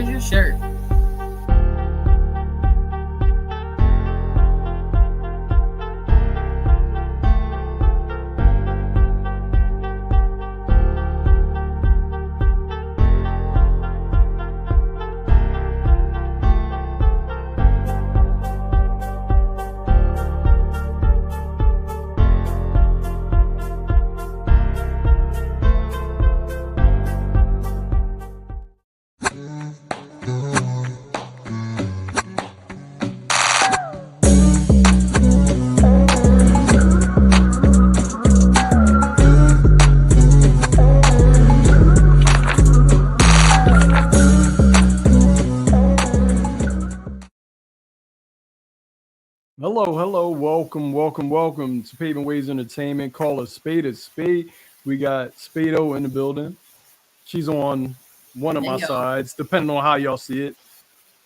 Where's your shirt? Hello, welcome to Paving Ways Entertainment. Call a spade. We got Spado in the building. She's on one of my sides, depending on how y'all see it.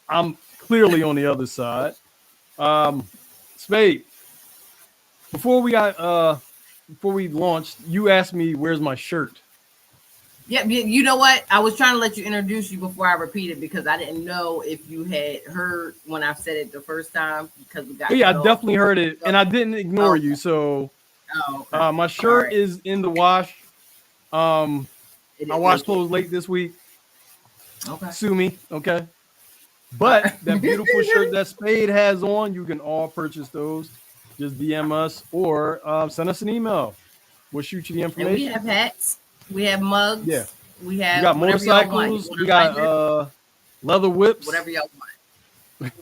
I'm clearly on the other side. Spade, before we launched, you asked me where's my shirt. Yeah, you know what? I was trying to let you introduce you before I repeated because I didn't know if you had heard when I said it the first time because we got. Yeah, I definitely heard it, and I didn't ignore you. So, my shirt is in the wash. I washed clothes late this week. Okay. Sue me, okay? But that beautiful shirt that Spade has on, you can all purchase those. Just DM us or send us an email. We'll shoot you the information. And we have hats. We have mugs. Yeah. We got motorcycles. We got leather whips. Whatever y'all want.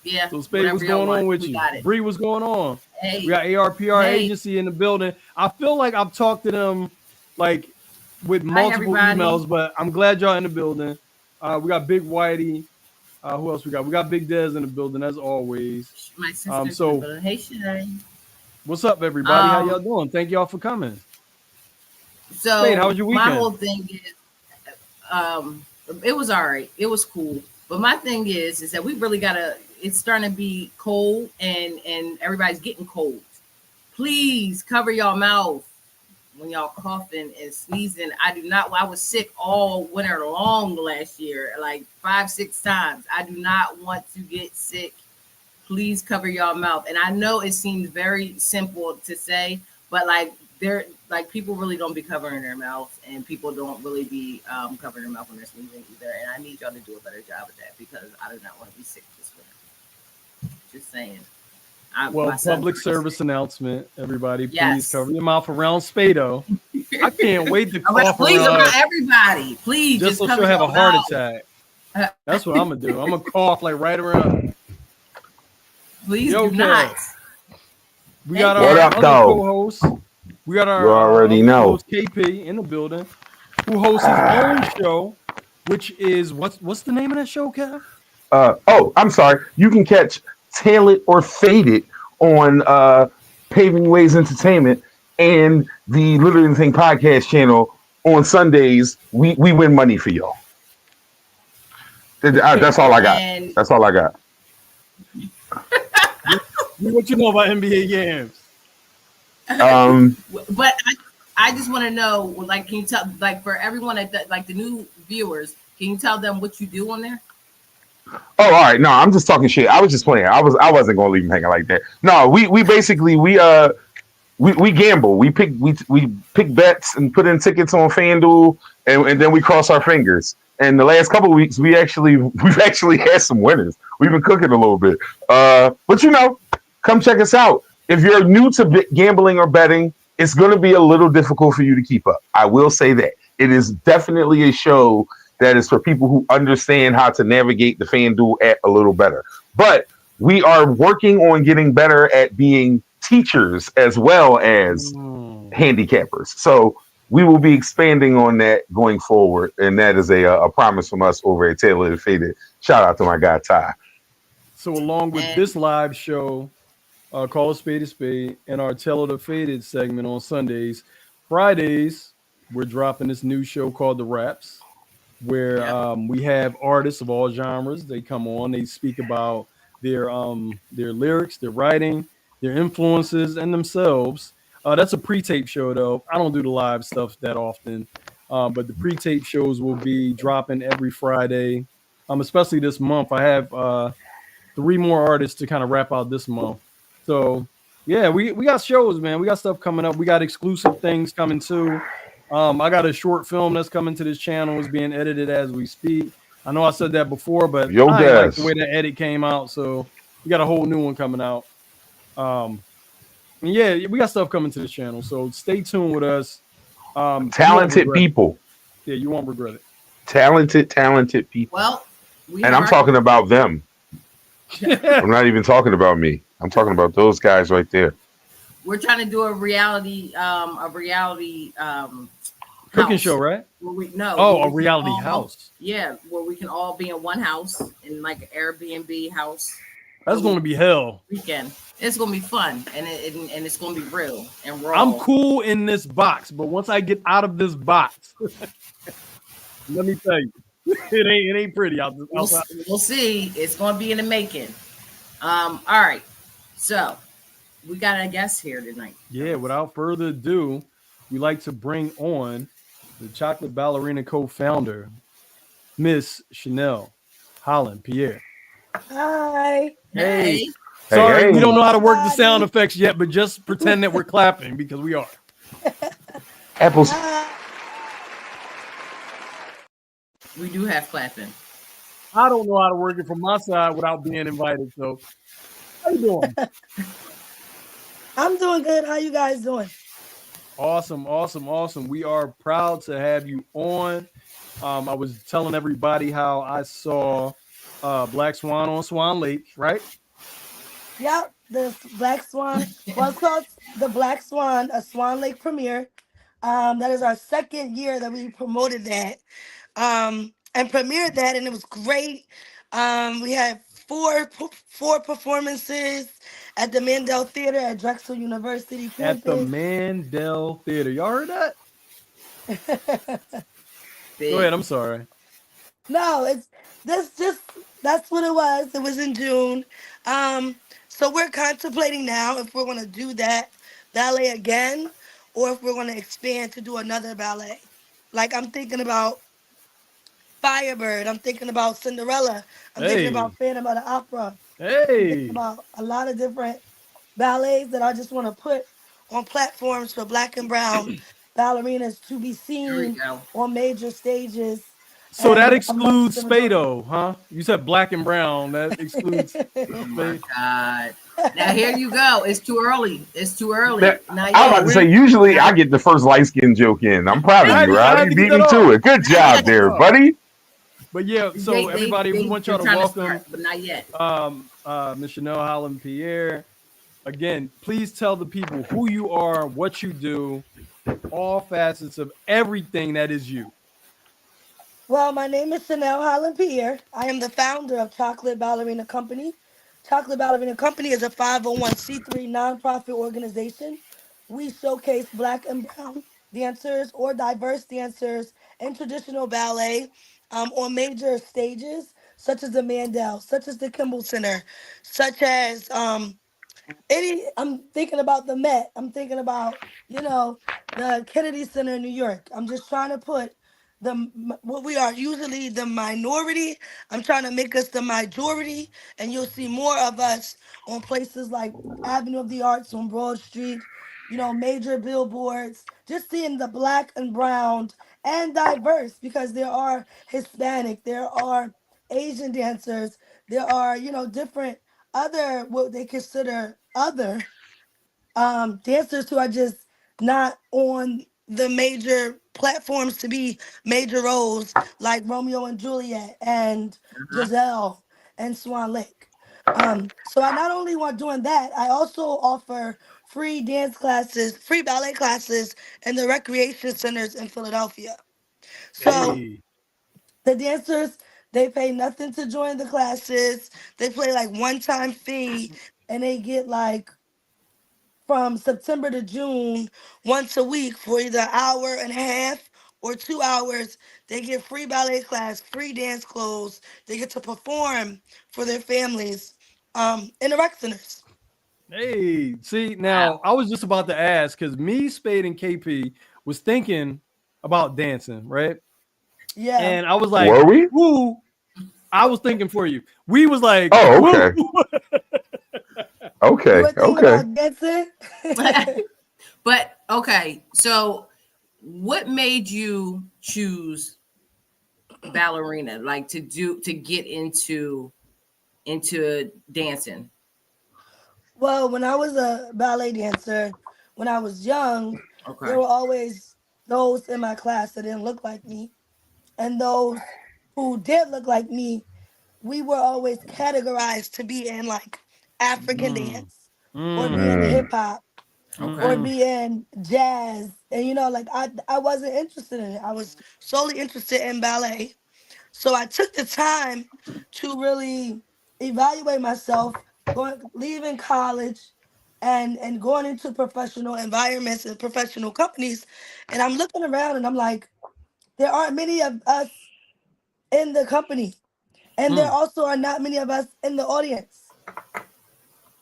Yeah. So Spade, what's going on with you? Bree, what's going on? Hey. We got ARPR agency in the building. I feel like I've talked to them like with multiple emails, but I'm glad y'all in the building. We got Big Whitey. Who else we got? We got Big Dez in the building as always. My sister. Hey, Shay. What's up, everybody? How y'all doing? Thank y'all for coming. So Spade, how was your weekend? My whole thing is, it was all right. It was cool. But my thing is that we really gotta. It's starting to be cold, and everybody's getting cold. Please cover your mouth when y'all coughing and sneezing. I was sick all winter long last year, like 5-6 times. I do not want to get sick. Please cover your mouth. And I know it seems very simple to say, but people really don't be covering their mouth, and people don't really be covering their mouth when they're sneezing either. And I need y'all to do a better job of that because I do not want to be sick this winter. Just saying. Public service announcement, everybody. Please cover your mouth around Spado. I can't wait to cough please around everybody. Please just so she'll have a heart attack. That's what I'm gonna do. I'm gonna cough like right around. Please do not. We got our other co-host. We got our host KP in the building, who hosts his own show, which is what's the name of that show, Kev? I'm sorry. You can catch Tail It or Fade It on Paving Ways Entertainment and the Literally the Thing podcast channel on Sundays. We win money for y'all. That's all I got. That's all I got. What you know about NBA games? But I just want to know, like, can you tell, like, for everyone like the new viewers, can you tell them what you do on there? Oh, all right. No, I'm just talking shit. I was just playing. I wasn't gonna leave him hanging like that. No, we basically we gamble. We pick bets and put in tickets on FanDuel, and then we cross our fingers. And the last couple of weeks, we've actually had some winners. We've been cooking a little bit. But come check us out. If you're new to gambling or betting, it's going to be a little difficult for you to keep up. I will say that. It is definitely a show that is for people who understand how to navigate the FanDuel app a little better. But we are working on getting better at being teachers as well as handicappers. So we will be expanding on that going forward. And that is a promise from us over at Taylor and Faded. Shout out to my guy, Ty. So along with this live show, Call a Spade, and our Tell It or Faded segment on Sundays. Fridays, we're dropping this new show called The Raps, where we have artists of all genres. They come on, they speak about their lyrics, their writing, their influences, and themselves. That's a pre-tape show, though. I don't do the live stuff that often. But the pre-tape shows will be dropping every Friday. Especially this month. I have 3 more artists to kind of wrap out this month. So yeah, we got shows, man. We got stuff coming up. We got exclusive things coming too. I got a short film that's coming to this channel. It's being edited as we speak. I know I said that before, but Yo, I ain't like the Des. way the edit came out. So we got a whole new one coming out. And yeah, we got stuff coming to this channel. So stay tuned with us. You won't Talented regret it. people. Yeah, you won't regret it. Talented people. Well, we And have I'm talking about them. Yeah. I'm not even talking about me. I'm talking about those guys right there. we're trying to do a reality Cooking house show, right? where we no Oh, where a we can reality all- house. Yeah, where we can all be in one house in like an Airbnb house. That's going to be hell. Weekend. It's gonna be fun and it's gonna be real and raw. I'm cool in this box, but once I get out of this box, let me tell you, it ain't pretty out this outside. We'll see. It's gonna be in the making. All right. So we got a guest here tonight. Yeah, without further ado, we like to bring on the Chocolate Ballerina co-founder, Miss Chanel Holland-Pierre. Hi. Hey. Sorry, hey. we don't know how to work the sound effects yet, but just pretend that we're clapping because we are. Apples. We do have clapping. I don't know how to work it from my side without being invited. So, how you doing? I'm doing good. How you guys doing? Awesome. We are proud to have you on. I was telling everybody how I saw Black Swan on Swan Lake, right? Yep, the Black Swan. Well, it's called the Black Swan, a Swan Lake premiere. That is our second year that we promoted that. And premiered that, and it was great. We had four performances at the Mandel Theater at Drexel University At the campus. Mandel Theater. Y'all heard that? Big. Go ahead. I'm sorry. No, it's that's what it was. It was in June. So we're contemplating now if we're gonna do that ballet again or if we're gonna expand to do another ballet. Like I'm thinking about Firebird, I'm thinking about Cinderella, I'm thinking Hey. about Phantom of the Opera. I'm thinking Hey. about a lot of different ballets that I just want to put on platforms for black and brown ballerinas to be Here we seen go. on major stages. So that and amongst excludes the majority. Spado, huh? You said black and brown. That excludes Oh my Spade. God. Now here you go. It's too early. It's too early. That- Not I'm about yet. to say, usually I get the first light skin joke in. I'm proud I of you, had Rob. to You get beat that me off. to it. Good job there, buddy. But yeah, so everybody, we want y'all to they're trying welcome start, but not yet. Ms. Chanel Holland-Pierre. Again, please tell the people who you are, what you do, all facets of everything that is you. Well, my name is Chanel Holland-Pierre. I am the founder of Chocolate Ballerina Company. Chocolate Ballerina Company is a 501c3 nonprofit organization. We showcase black and brown dancers or diverse dancers in traditional ballet on major stages, such as the Mandel, such as the Kimball Center, such as I'm thinking about the Met. I'm thinking about, the Kennedy Center in New York. I'm just trying to put what we are usually the minority. I'm trying to make us the majority, and you'll see more of us on places like Avenue of the Arts on Broad Street, major billboards, just seeing the black and brown and diverse because there are Hispanic, there are Asian dancers, there are, different other what they consider other dancers who are just not on the major platforms to be major roles like Romeo and Juliet and Uh-huh. Giselle and Swan Lake. So I not only want doing that, I also offer free dance classes, free ballet classes in the recreation centers in Philadelphia. So Hey, the dancers, they pay nothing to join the classes. They pay like one-time fee and they get like from September to June once a week for either an hour and a half or 2 hours. They get free ballet class, free dance clothes. They get to perform for their families in the rec centers. hey. See, Wow. now I was just about to ask because me, Spade, and KP was thinking about dancing, right? Yeah. And I was like, Were we? woo. I was thinking for you. We was like, Oh, woo. okay. You Okay. were thinking Okay. about dancing? But okay, so what made you choose ballerina, like to get into dancing? Well, when I was a ballet dancer, when I was young, there Okay. were always those in my class that didn't look like me. And those who did look like me, we were always categorized to be in like African Mm, dance or be in mm, Mm. hip hop Okay. or mm-hmm. be in jazz. And like I wasn't interested in it. I was solely interested in ballet. So I took the time to really evaluate myself, leaving college and going into professional environments and professional companies. And I'm looking around and I'm like, there aren't many of us in the company. And there Mm. also are not many of us in the audience.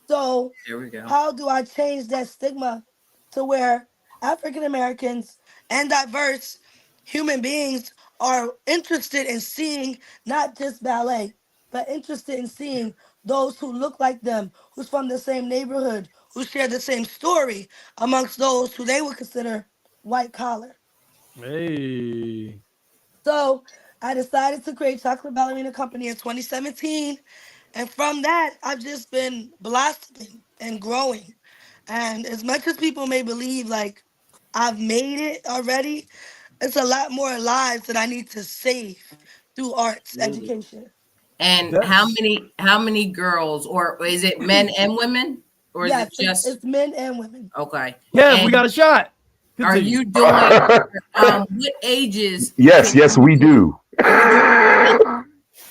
So There we go. how do I change that stigma to where African Americans and diverse human beings are interested in seeing not just ballet, but interested in seeing those who look like them, who's from the same neighborhood, who share the same story amongst those who they would consider white collar. Hey. So I decided to create Chocolate Ballerina Company in 2017. And from that, I've just been blossoming and growing. And as much as people may believe like I've made it already, it's a lot more lives that I need to save through arts Absolutely. education. And That's how many girls, or is it men and women, or is it Yes, just it's men and women. okay? Kev, we And got a shot. are Continue. you doing what ages Yes. can Yes, you we do? do. Are you doing adults?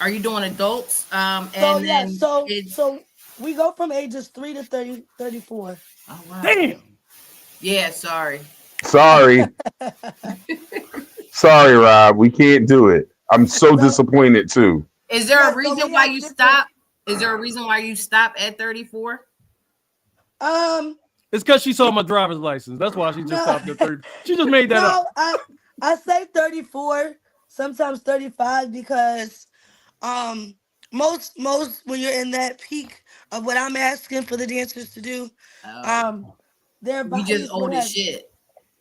Are you doing adults? So And yeah, then so kids. so we go from ages 3 to 30, 34. Oh wow. Damn. Yeah, sorry. Sorry. Sorry, Rob. We can't do it. I'm so So disappointed too. Is there yeah, a so reason we why have you different stop? Is there a reason why you stop at 34? um It's because she saw my driver's license. That's why she just no stopped at 30. She just made that up. no, I say 34, sometimes 35 because um most when you're in that peak of what I'm asking for the dancers to do, Oh, um their we just bodies would old as have shit.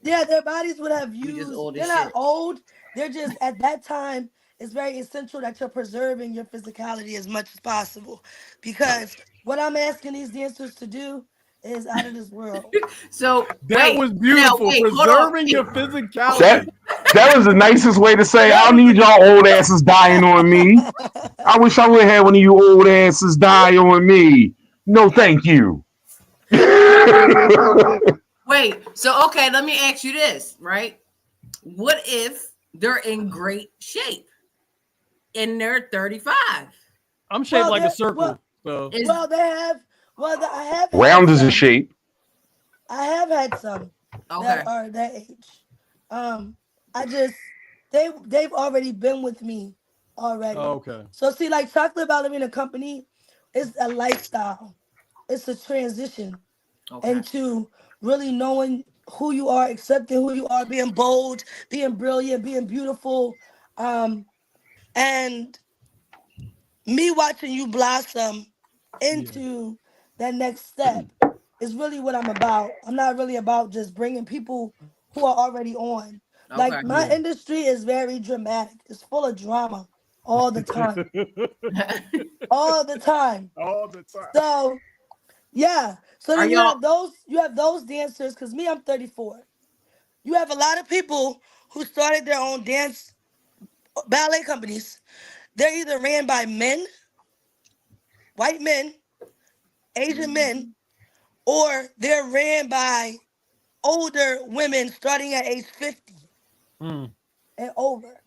yeah, their bodies would have We just used, old they're as not shit. old, they're just at that time it's very essential that you're preserving your physicality as much as possible because what I'm asking these dancers to do is out of this world. So That was beautiful. wait, hold on, Preserving wait. your That physicality. that was the nicest way to say I That don't was need y'all old asses dying on me. I wish I would have had one of you old asses die on me. No, thank you. Wait. So okay, let me ask you this, right? What if they're in great shape and they're 35? I'm shaped well like a they well circle. So Is well they have I have had Round is a some. shape. I have had some that okay. are that age. I just they've already been with me already. okay. So see, like Chocolate Ballerina Company is a lifestyle. It's a transition Okay. into really knowing who you are, accepting who you are, being bold, being brilliant, being beautiful. And me watching you blossom Yeah. into that next step is really what I'm about. I'm not really about just bringing people who are already on. Okay. Like my Yeah. industry is very dramatic. It's full of drama all the time. All the time. All the time. So, yeah. So Are then y'all you have those dancers cuz me I'm 34. You have a lot of people who started their own dance ballet companies. They're either ran by men, white men, Asian men, or they're ran by older women starting at age 50 Mm, and over.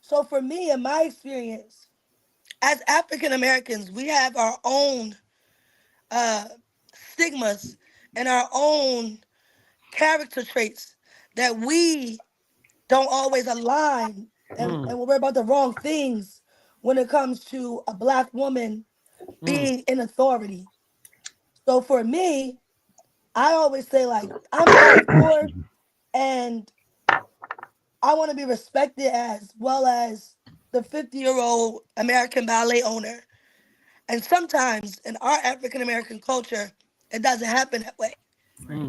So for me, in my experience, as African Americans, we have our own uh, stigmas and our own character traits that we don't always align mm, and we're about the wrong things when it comes to a black woman mm. being in authority. So for me, I always say like I'm 34 and I want to be respected as well as the 50-year-old American ballet owner. And sometimes in our African American culture, it doesn't happen that way. Right.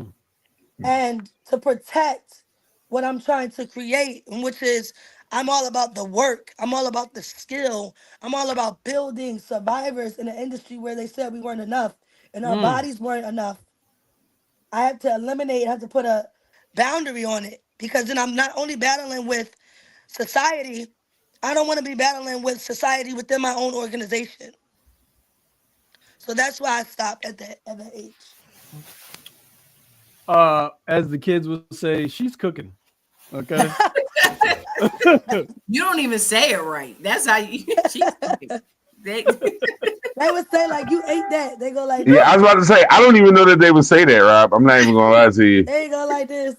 Mm. And to protect what I'm trying to create, which is I'm all about the work, I'm all about the skill, I'm all about building survivors in an industry where they said we weren't enough and our Mm. bodies weren't enough. I had to eliminate, I had to put a boundary on it because then I'm not only battling with society, I don't want to be battling with society within my own organization. So that's why I stopped at that age. As the kids would say, she's cooking. Okay. You don't even say it right. That's how you. She's cooking. They, They would say like you ate that. They go like Yeah, this. I was about to say, I don't even know that they would say that, Rob. I'm not even gonna lie to you. They go like this.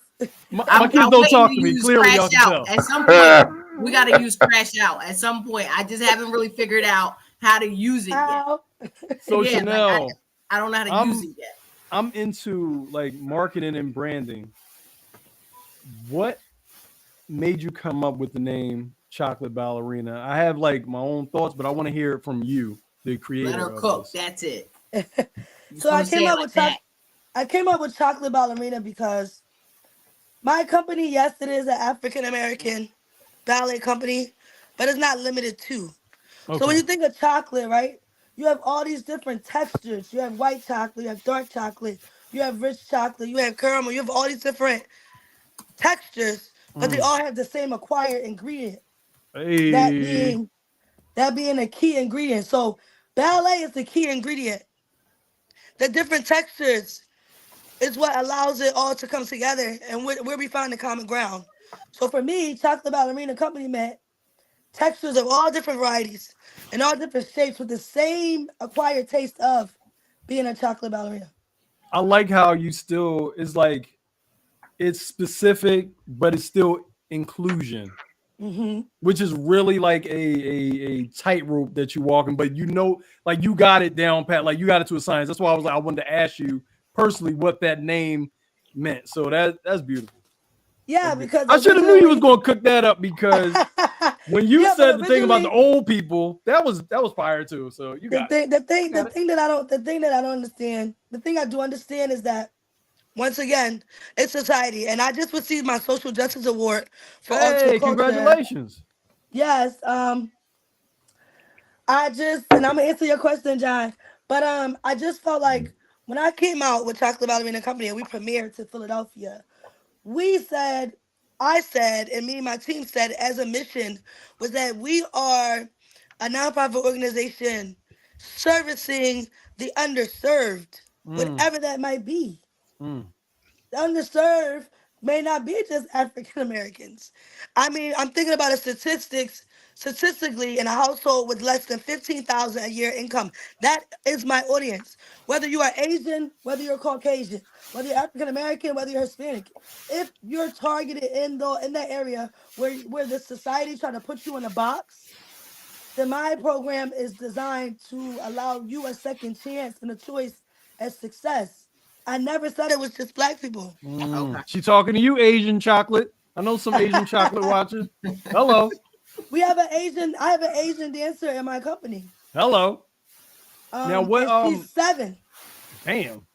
My kids I'm don't waiting talk to to me. use Clearly, crash y'all can out. tell. At some point, we got to use crash out. At some point, I just haven't really figured out how to use it yet. Ow. So Yeah, like Chanel, I don't know how to use I'm it yet. I'm into like marketing and branding. What made you come up with the name Chocolate Ballerina? I have like my own thoughts, but I want to hear it from you, the Let creator her of cook. this. That's it. Just So gonna say it like that. I came up with chocolate ballerina because my company, yes, it is an African American ballet company, but it's not limited to. So when Okay. you think of chocolate, right? You have all these different textures. You have white chocolate, you have dark chocolate, you have rich chocolate, you have caramel, you have all these different textures, but they Mm. all have the same acquired ingredient. That Hey. being that being a key ingredient. So ballet is the key ingredient. The different textures is what allows it all to come together and where we find the common ground. So for me, Chocolate Ballerina Company meant textures of all different varieties and all different shapes with the same acquired taste of being a chocolate ballerina. I like how you still it's like it's specific, but it's still inclusion, Hmm. which is really like a tightrope that you're walking, but you know, like you got it down pat, like you got it to a science. That's why I was like, I wanted to ask you personally what that name meant. So that's beautiful. Yeah, That's beautiful. because I should have knew you was originally, gonna cook that up because when you yeah, but said the thing about the originally old people, that was fire too. So you the got it. thing, the thing, You the got it. thing that I don't, the thing that I don't understand, the thing I do understand is that once again, it's society, and I just received my social justice award for arts and Hey, culture. congratulations. Yes, I just, and I'm gonna answer your question, John. But I just felt like when I came out with Chocolate Ballerina Company and we premiered to Philadelphia, we said, I said, and me and my team said as a mission was that we are a nonprofit organization servicing the underserved, Mm, whatever that might be. mm, The underserved may not be just African Americans. I mean, I'm thinking about a statistically in a household with less than 15,000 a year income. That is my audience. Whether you are Asian, whether you're Caucasian, whether you're African American, whether you're Hispanic, if you're targeted in that area where the society trying to put you in a box, then my program is designed to allow you a second chance and a choice at success. I never said it was just black people. mm. Okay. She talking to you, Asian chocolate. I know some Asian chocolate watchers. Hello. I have an Asian dancer in my company. Hello. Now what And she's 7. damn.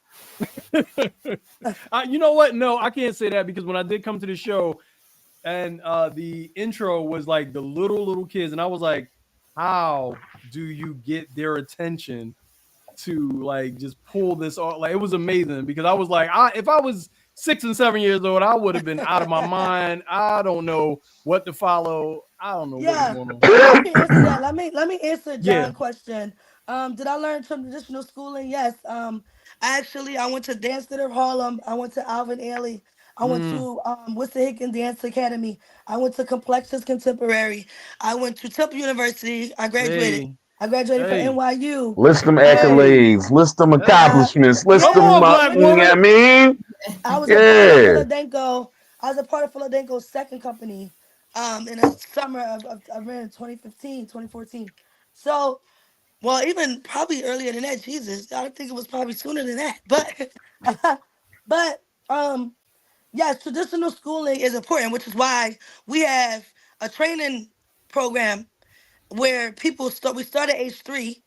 You know what? No, I can't say that because when I did come to the show and the intro was like the little kids, and I was like, how do you get their attention to like just pull this off? Like it was amazing because I was like, if I was 6 and 7 years old, I would have been out of my mind. I don't know what to follow. I don't know what was Yeah. going on. So I can answer that. Let me answer Yeah. John's question. Did I learn from traditional schooling? Yes. I went to Dance Theater of Harlem. I went to Alvin Ailey. I went Mm, to Wissahickon Dance Academy. I went to Complexus Contemporary. I went to Temple University. I graduated. hey, I graduated from hey, NYU. List them Um, hey, accolades, list them hey. accomplishments, list Come yeah, them. on, I black went You know what I woman. to mean? I was a part of Yeah. Philadelphia. I was a part of Philadelphia's second company in the summer of around 2015, 2014. So, well, even probably earlier than that, Jesus. I think it was probably sooner than that. But but um yes, traditional schooling is important, which is why we have a training program where people start. We start at age 3,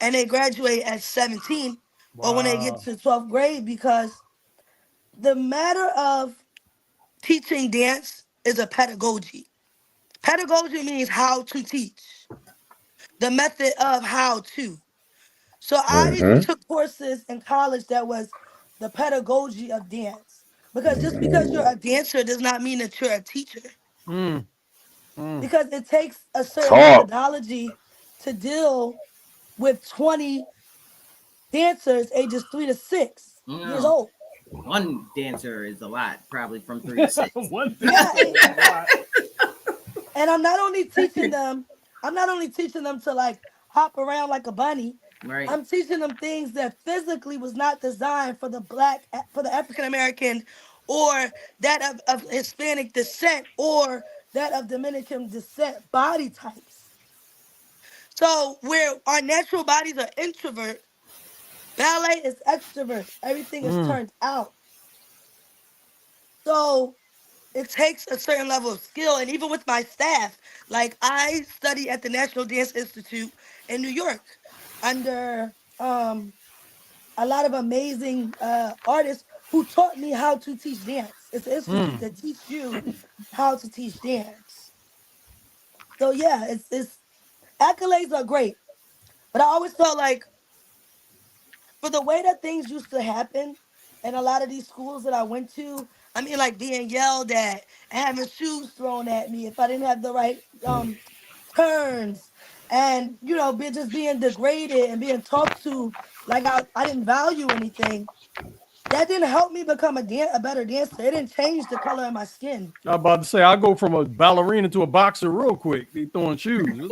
and they graduate at 17, or when they get Wow. to 12th grade, because the matter of teaching dance is a pedagogy. Pedagogy means how to teach, the method of how to. So I Mm-hmm. took courses in college that was the pedagogy of dance. Because just because you're a dancer does not mean that you're a teacher. Mm, mm. Because it takes a certain Talk. methodology to deal with 20 dancers ages 3 to 6 years No, old. one dancer is a lot, probably from 3 to 6. One Yeah, dancer is a lot. and I'm not only teaching them to like hop around like a bunny. Right. I'm teaching them things that physically was not designed for the African American, or that of Hispanic descent, or that of Dominican descent body types. So where our natural bodies are introvert, ballet is extrovert. Everything is Mm, turned out. So it takes a certain level of skill. And even with my staff, like I study at the National Dance Institute in New York under a lot of amazing artists who taught me how to teach dance. It's an institute mm. that teach you how to teach dance. So yeah, it's accolades are great, but I always felt like for the way that things used to happen in a lot of these schools that I went to, I mean, like being yelled at and having shoes thrown at me if I didn't have the right turns, and just being degraded and being talked to like I didn't value anything. That didn't help me become a better dancer. It didn't change the color of my skin. I'm about to say I go from a ballerina to a boxer real quick. They throwing shoes.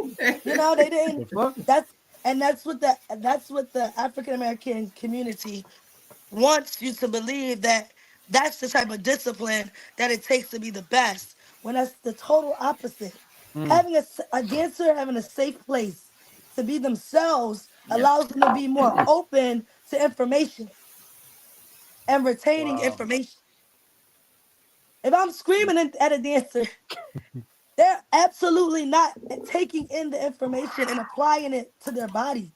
They didn't. The fuck? That's that's what the African American community wants you to believe, that that's the type of discipline that it takes to be the best, when that's the total opposite. Mm, Having a dancer having a safe place to be themselves Yep. allows them to be more open to information and retaining wow. information. If I'm screaming at a dancer, they're absolutely not taking in the information and applying it to their body.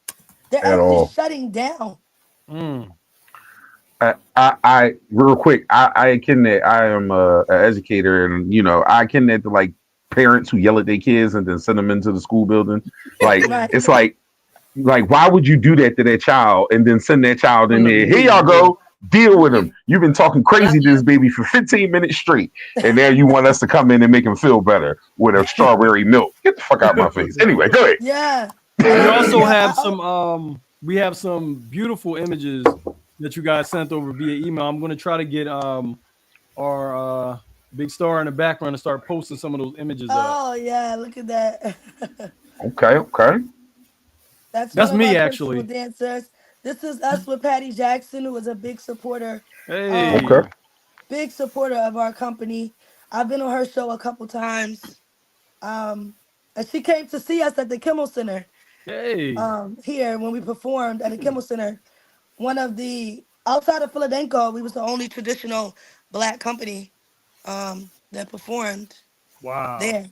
They're At actually all. shutting down. Mm. I real quick, I akin that I am an educator, and I akin that to like parents who yell at their kids and then send them into the school building. Like Right. it's like why would you do that to that child and then send that child in From the there? Here beginning, y'all yeah. go, deal with him. You've been talking Love crazy to you. this baby for 15 minutes straight, and now you want us to come in and make him feel better with a strawberry milk. Get the fuck out of my face. Anyway, go ahead. Yeah. And We I also yeah, have some we have some beautiful images that you guys sent over via email. I'm gonna try to get our big star in the background to start posting some of those images up. oh yeah, look at that. Okay, okay, That's one That's of our me principal actually. dancers. This is us with Patty Jackson, who was a Hey, um, okay. big supporter of our company. I've been on her show a couple times. Um, and she came to see us at the Kimmel Center hey. here when we performed at the Kimmel Center. One of the outside of Philadelphia, we was the only traditional black company that performed Wow. there.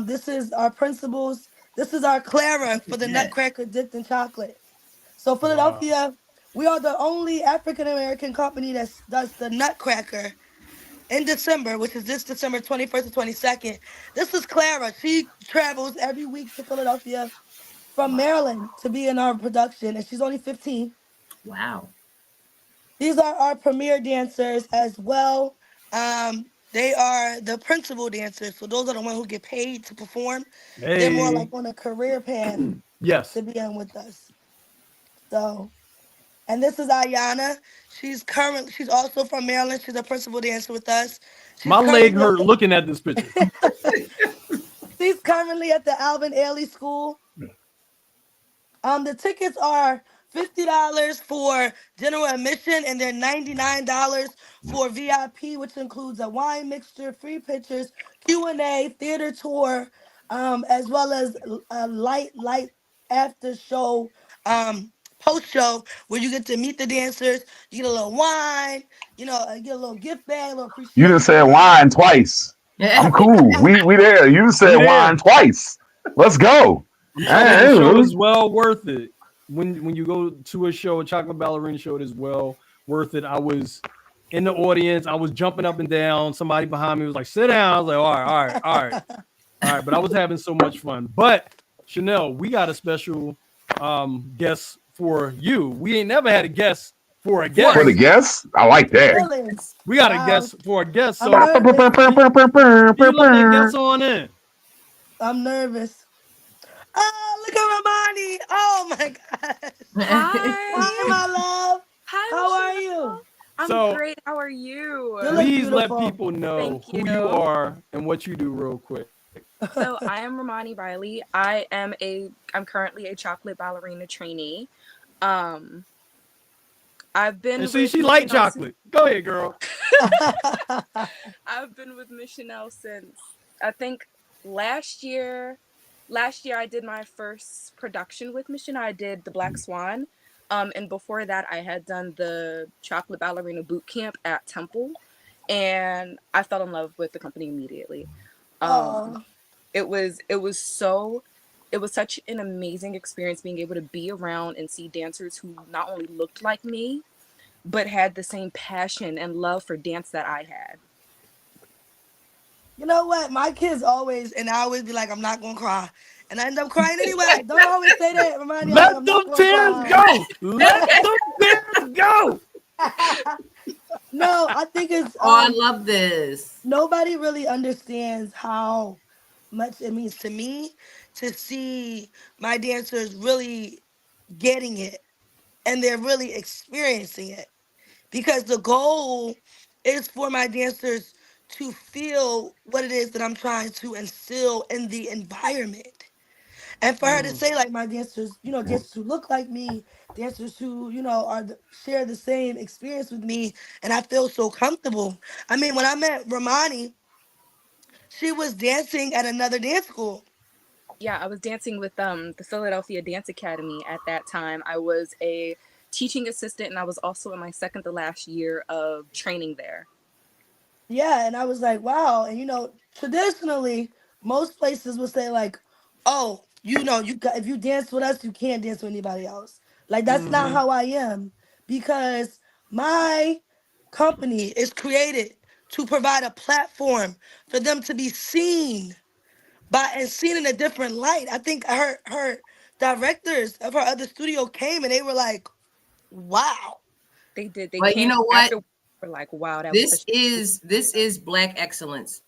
This is our principals. This is our Clara Look for at the that. Nutcracker dipped in chocolate. So Wow. Philadelphia, we are the only African American company that does the Nutcracker in December, which is this December 21st to 22nd. This is Clara. She travels every week to Philadelphia from Wow. Maryland to be in our production, and she's only 15. Wow. These are our premier dancers as well. They are the principal dancers. So those are the ones who get paid to perform. They're more Hey. like on a career path Yes. to be in with us. So, and this is Ayana. She's also from Maryland. She's a principal dancer with us. She's My leg currently at hurt looking at this picture. she's currently at the Alvin Ailey School. The tickets are $50 for general admission, and they're $99 for VIP, which includes a wine mixture, free pictures, Q&A, theater tour, as well as a light after show post show where you get to meet the dancers, you get a little wine, get a little gift bag, a little You done appreciation said bag. wine twice. I'm cool. We there. You We said there. wine twice. Let's go. I'm telling you, the show Hey, is well worth it. When you go to a show, a chocolate ballerina show, it is well worth it. I was in the audience. I was jumping up and down. Somebody behind me was like, "Sit down." I was like, all right." But I was having so much fun. But Chanel, we got a special guest for you. We ain't never had a guest for a guest. for the guests, I like that. Really? We got a Wow. guest for a guest. I'm So nervous. you let that guest on in. I'm nervous. Oh, look at Ramani. Oh my gosh. Hi, Hi. my love. Hi. How are Michelle. you? I'm So- great. How are you? You look Please let beautiful. people know Thank who you you. are and what you do real quick. So I am Ramani Riley. I'm currently a chocolate ballerina trainee. I've been And see, with she like Michelle chocolate. Go ahead, girl. I've been with Miss Chanel since I think last year. Last year I did my first production with Miss Chanel. I did the Black Swan. And before that I had done the chocolate ballerina boot camp at Temple. And I fell in love with the company immediately. Oh, It was such an amazing experience being able to be around and see dancers who not only looked like me, but had the same passion and love for dance that I had. you know what? My kids always, and I always be like, I'm not gonna cry. And I end up crying anyway. Don't always say that. Remind you, like, Let I'm them not gonna tears cry. go. Let them tears go. No, I think it's Oh, I love this. nobody really understands how much it means to me to see my dancers really getting it and they're really experiencing it, because the goal is for my dancers to feel what it is that I'm trying to instill in the environment. And for her to say, like, my dancers, dancers who look like me, dancers who, share the same experience with me, and I feel so comfortable. I mean, when I met Ramani, she was dancing at another dance school. Yeah, I was dancing with the Philadelphia Dance Academy at that time. I was a teaching assistant and I was also in my second to last year of training there. Yeah, and I was like, wow. And traditionally, most places would say like, oh, if you dance with us, you can't dance with anybody else. Like that's not how I am, because my company is created to provide a platform for them to be seen and seen in a different light. I think her directors of her other studio came and they were like, wow. They did. They But you came know what? after. We're like, wow, that was This is Black excellence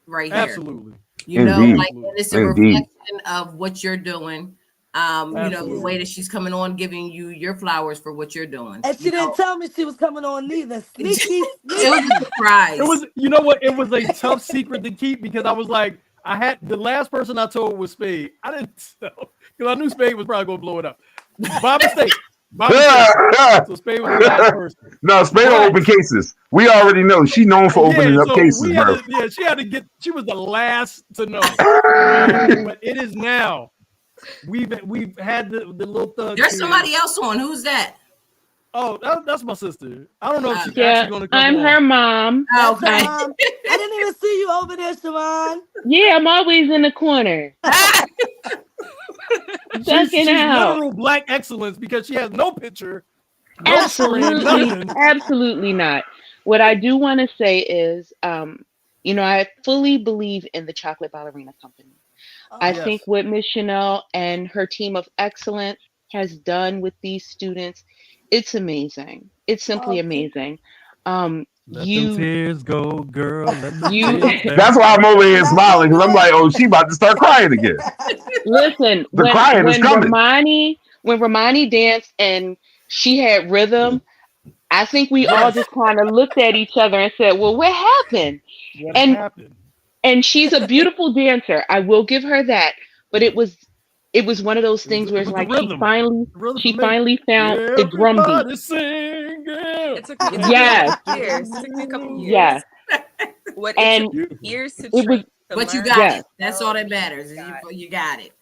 right here. Absolutely. You know, Indeed. like, and it's a Indeed. reflection of what you're doing. The way that she's coming on, giving you your flowers for what you're doing. And she didn't tell me she was coming on neither. Sneaky, It was a surprise. It was, you know what? It was a tough secret to keep because I was like, I had the last person I told was Spade. I didn't tell because I knew Spade was probably gonna blow it up. By mistake. So Spade was the last person. No, Spade don't open cases. We already know she known for opening up cases, bro. She had to get. She was the last to know. But it is now. We've had the little thug. There's somebody else on. Who's that? Oh, that's my sister. I don't know if she's Yeah, actually going to come I'm on. her mom. Okay. I didn't even see you over there, Sharon. Yeah, I'm always in the corner. She's out. literal Black excellence because she has no picture. No Absolutely, screen, nothing. absolutely not. What I do want to say is, I fully believe in the Chocolate Ballerina Company. I Yes. think what Miss Chanel and her team of excellence has done with these students, it's amazing. It's simply amazing. Let them tears go, girl. Let them tears go. That's why I'm over here smiling because I'm like, oh, she about to start crying again. Listen, The crying is coming. When Ramani danced and she had rhythm, I think we all just kind of looked at each other and said, well, what happened? What And- happened? And she's a beautiful dancer. I will give her that. But it was one of those things where it's like she finally found the drum beat. Sing, It took me Yes. a couple years. It took me a couple years. Yes. It took years to train. But you learn. got Yes. it. That's all that matters. Is you got it.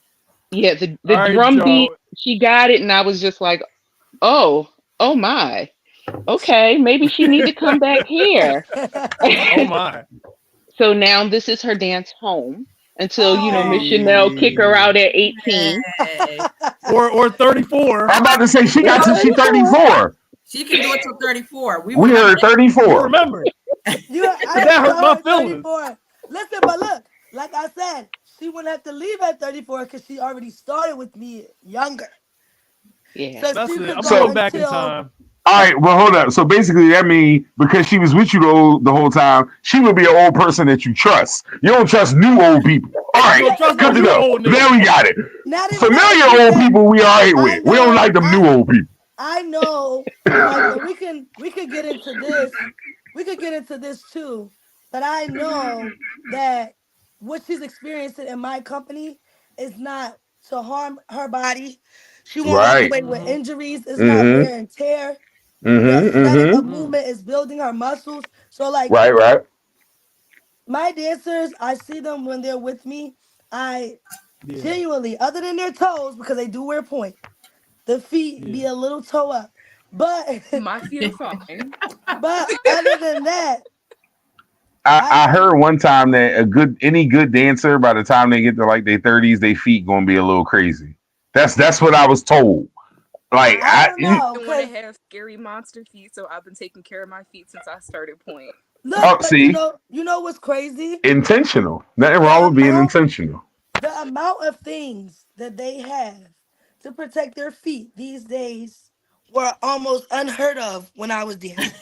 Yeah, the All right, drum Joe. beat, she got it, and I was just like, Oh, oh my. Okay, maybe she need to come back here. Oh my. So now this is her dance home until Miss Chanel kick her Hey. out at 18. Hey. Or 34. I'm about to say she got till she 34. 34. She can do it till 34. We We remember heard that. You 34. remember? I That hurt my heard feelings. 34. Listen, but look, like I said, she wouldn't have to leave at 34 because she already started with me younger. Yeah. So That's she it. could I'm go So going back in until time. all right, well, hold up. So basically, that means because she was with you the whole time, she would be an old person that you trust. You don't trust new old people. All You right, don't trust no good to new know. old Now niggas. we got it. not even that. Familiar She old said, people we all right I with. We don't know, like them new old people. I know, like, and we could get into this. We could get into this too. But I know that what she's experiencing in my company is not to harm her body. She won't walk Right. away with Mm-hmm. injuries. It's not Mm-hmm. wear and tear. The Mm-hmm. aesthetic Mm-hmm. of Mm. movement is building her muscles. So like Right, right. my dancers, I see them when they're with me. I Yeah. genuinely, other than their toes, because they do wear point, the feet Yeah. be a little toe up. But My feet are fine. but other than that, I I see heard one time that any good dancer by the time they get to like their 30s, their feet gonna be a little crazy. That's what I was told. Like I don't know, Didn't want to cause have scary monster feet, so I've been taking care of my feet since I started point. look, but see, you know what's crazy? intentional. Nothing The wrong with being amount intentional. the amount of things that they have to protect their feet these days were almost unheard of when I was dancing.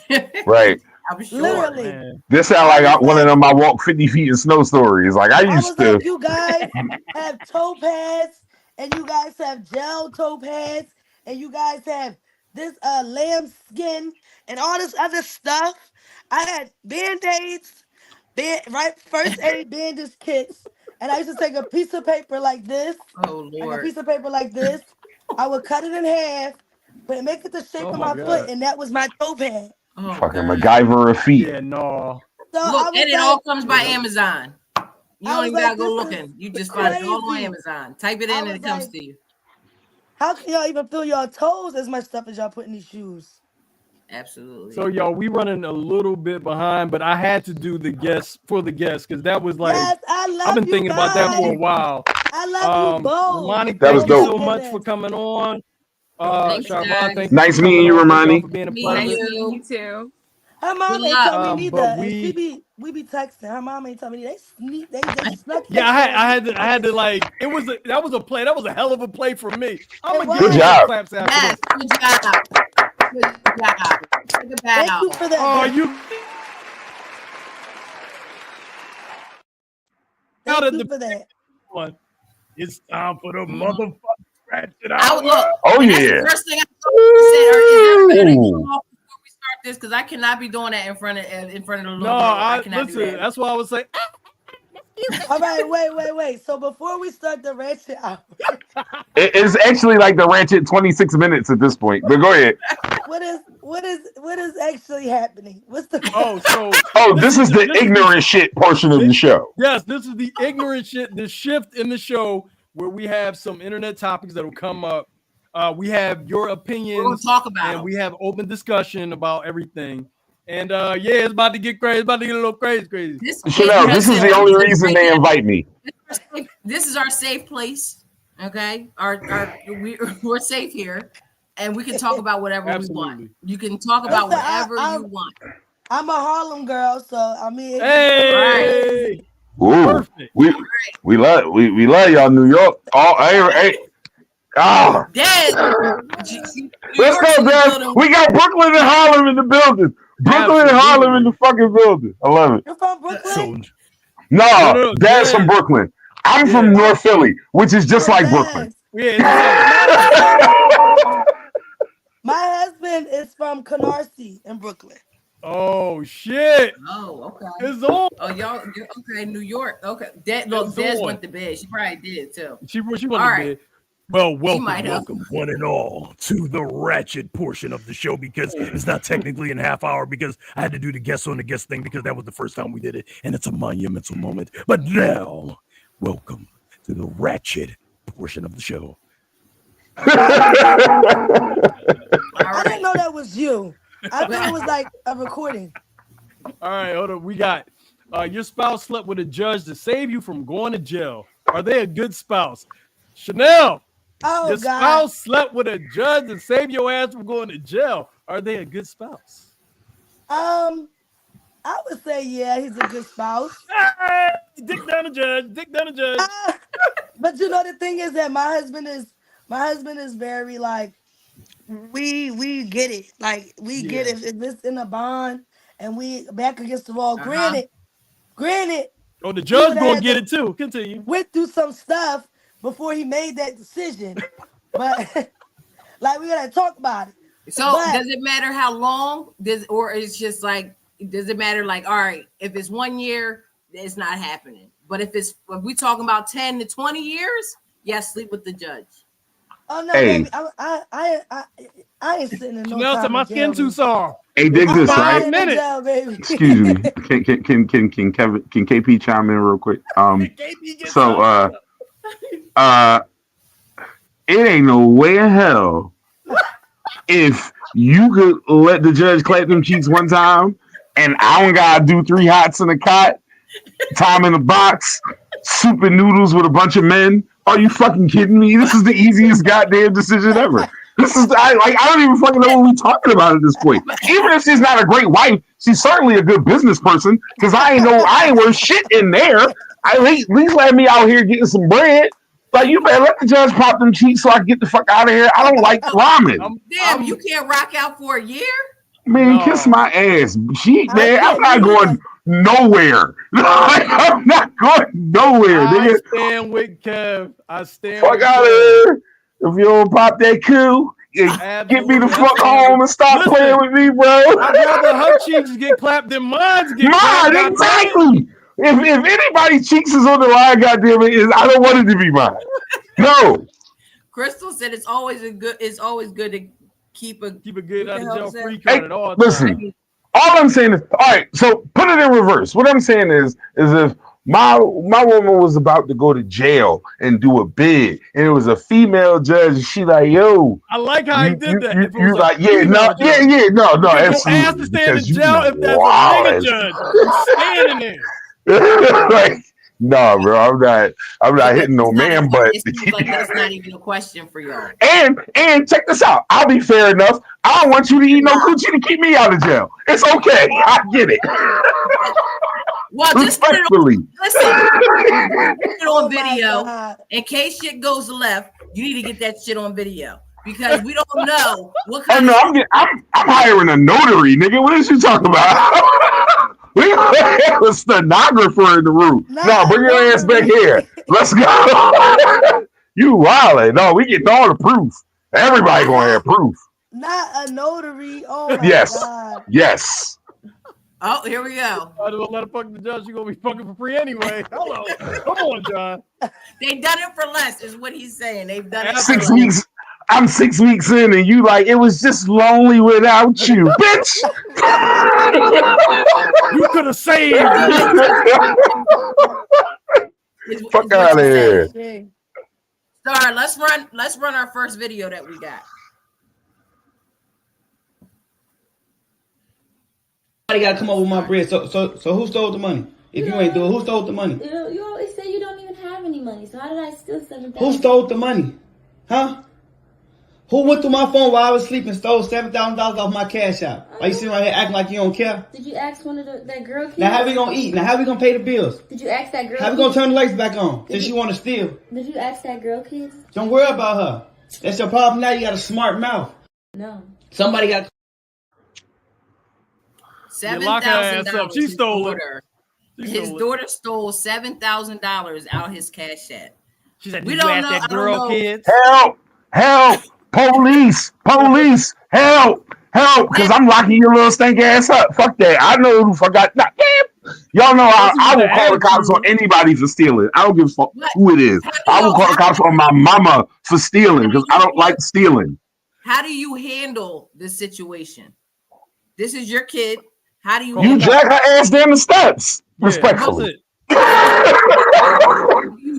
Right. I'm Oh sure. Literally. man. This sound I like was one of like, them I walk 50 feet in snow stories. Like I I used was to. like, you guys have toe pads and you guys have gel toe pads and you guys have this lamb skin and all this other stuff. I had band-aids, right first aid bandage kits, and I used to take a piece of paper Oh like a Lord. piece of paper like this. I would cut it in half, but make it the shape Oh of my my foot, god. and that was my toe pad. Oh Fucking God. MacGyver of feet. Yeah, no. So Look, I and was it all like, comes by Amazon. You don't even gotta go this is looking. You just find it all on crazy. Amazon. Type it I in and was it comes like, to you. how can y'all even feel your toes as much stuff as y'all put in these shoes? So Absolutely. y'all, we running a little bit behind, but I had to do the guess for the guess because that was like Yes, I I've love been you thinking about that for a guys. while. I love you both. Romani, That was Oh thank you my dope. so much for goodness. coming on. Thanks, Sharman, thank guys. you for Nice meeting coming you, on. Thank y'all Romani. for being a part of Thank Nice it. meeting you you. too. Her Good mom ain't luck. tell me neither, But and we we be texting. Her mom ain't tell me they sneak they snuck Yeah, that shit on me. I had to like that was a play. That was a hell of a play for me. I'm It gonna give Good you some was. job. claps after Yes, this. good job. Good job. Take a Thank you bow. for that, Oh, guys. you got Thank it. you The for that. one. It's time for the Mhm. motherfucking ratchet I would look, hour. Oh and that's the yeah. first thing I thought. She said, "Is there a better you Ooh. off before we start this? Because I cannot be doing that in front of the No, little girl. I I cannot do listen. that." That's why I was saying. All right, wait. So before we start the ratchet hour, It's actually like the ratchet 26 minutes at this point. But go ahead. what is actually happening? What's the Oh, so Oh, this is the this is ignorant shit portion of the show. yes, this is the ignorant shit, the shift in the show where we have some internet topics that will come up. We have your We're gonna opinions talk about and them. we have open discussion about everything. And yeah, it's about to get crazy. It's about to get a little crazy. This Chanel, had this is some the listen, only just reason right they now. invite me. This is our safe place. Okay, we're safe here, and we can talk about whatever we want. Absolutely. You can talk about listen? whatever you want. I'm a Harlem girl, so I mean it could get a All little right. Hey, crazy. Ooh. perfect. We love y'all, New York. Oh, hey. Ah. Des, New Let's York's go, in the Dad. building. We got Brooklyn and Harlem in the building. Brooklyn and Harlem in the Absolutely. fucking building. I love it. You're from Brooklyn? So No, no, Dad's from Des. Brooklyn. I'm from Yeah. North Philly, which is just like Brooklyn. Des. Yeah, it's the My same. husband my husband is from Canarsie in Brooklyn. Oh shit. Oh, okay. It's on. Oh, okay, New York. Okay. Look, It's Des on. went to bed. She probably did too. She All wasn't right. bed. Well, She might have. welcome, one and all, to the ratchet portion of the show because it's not technically in a half hour because I had to do the guest on the guest thing because that was the first time we did it, and it's a monumental moment. But now, welcome to the ratchet portion of the show. I didn't know that was you. I thought it was like a recording. All right, hold on. We got your spouse slept with a judge to save you from going to jail. Are they a good spouse? Chanel, your spouse slept with a judge to save your ass from going to jail. Are they a good spouse? I would say yeah, he's a good spouse. Dick down the judge. Dick down the judge. But you know the thing is that my husband is very like we get it. Like we get it if it's in a bond and we back against the wall. Granted. Oh, the judge gonna get it too. Continue. Went through some stuff before he made that decision, but like we gotta talk about it. So does it matter how long? Or it's just like, does it matter like, all right, if it's 1 year, it's not happening. But if we talking about 10 to 20 years, yes, sleep with the judge. Oh no, baby, I ain't sitting in no Chanel said my skin too soft. Hey, dig this, right? Jail, excuse me. Can KP chime in real quick? It ain't no way in hell if you could let the judge clap them cheeks one time and I don't gotta do 3 hots in a cot, time in the box, soup and noodles with a bunch of men. Are you fucking kidding me? This is the easiest goddamn decision ever. I don't even fucking know what we're talking about at this point. Even if she's not a great wife, she's certainly a good business person. Because I ain't worth shit in there. At least let me out here getting some bread. Like, you better let the judge pop them cheeks so I can get the fuck out of here. I don't like ramen. Damn, you can't rock out for a year? Man, kiss my ass. I'm not going nowhere. I'm not going nowhere. I stand with Kev. I stand fuck with out of here. If you don't pop that coup, get me the fuck home and stop playing with me, bro. I'd rather her cheeks get clapped than mine get clapped. Mine, exactly. If anybody's cheeks is on the line, goddamn it, I don't want it to be mine. No. Crystal said it's always good to keep a good out of jail free card at all times. Listen, all I'm saying is, all right, so put it in reverse. What I'm saying is if my woman was about to go to jail and do a bid, and it was a female judge, and she like, yo. I like how he did that. You like, no, absolutely. Ask to stand in jail if that's a nigga judge. Standing there. Like, no, bro, I'm not hitting no man butt. It seems like that's not even a question for y'all. And check this out. I'll be fair enough. I don't want you to eat no coochie to keep me out of jail. It's okay. I get it. Well, just put it on video. In case shit goes left, you need to get that shit on video. Because we don't know what kind of I'm hiring a notary, nigga. What is you talking about? We have a stenographer in the room. No, bring your ass back here. Let's go. You wildin'. No, we getting all the proof. Everybody gonna have proof. Not a notary. Oh my God. Yes. Oh, here we go. I don't let her fuck the judge. You're gonna be fucking for free anyway. Hello. Come on, John. They've done it for less, is what he's saying. They've done it 6 weeks. I'm 6 weeks in, and you like, it was just lonely without you, bitch. You could have saved. Fuck out of here. Star, let's run our first video that we got. I got to come up with my bread. So who stole the money? If you ain't doing, who stole the money? You always say you don't even have any money. So how did I steal $7,000? Who stole the money? Huh? Who went through my phone while I was sleeping and stole $7,000 off my cash out? Are you sitting right here acting like you don't care? Did you ask one of that girl kids? Now how we gonna eat? Now how we gonna pay the bills? Did you ask that girl? How we gonna turn the lights back on since you want to steal? Did you ask that girl kids? Don't worry about her. That's your problem now. You got a smart mouth. No. Somebody got $7,000. She stole it. His daughter stole $7,000 out his cash app. She said, "We don't know that girl, kids. Help! Police! Help! Because I'm locking your little stank ass up. Fuck that. I know who forgot. Nah, damn. Y'all know I will call the cops on anybody for stealing. I don't give a fuck who it is. I will call the cops on my mama for stealing because I don't like stealing. How do you handle this situation? This is your kid. How do you? You drag her ass down the steps. Respectfully.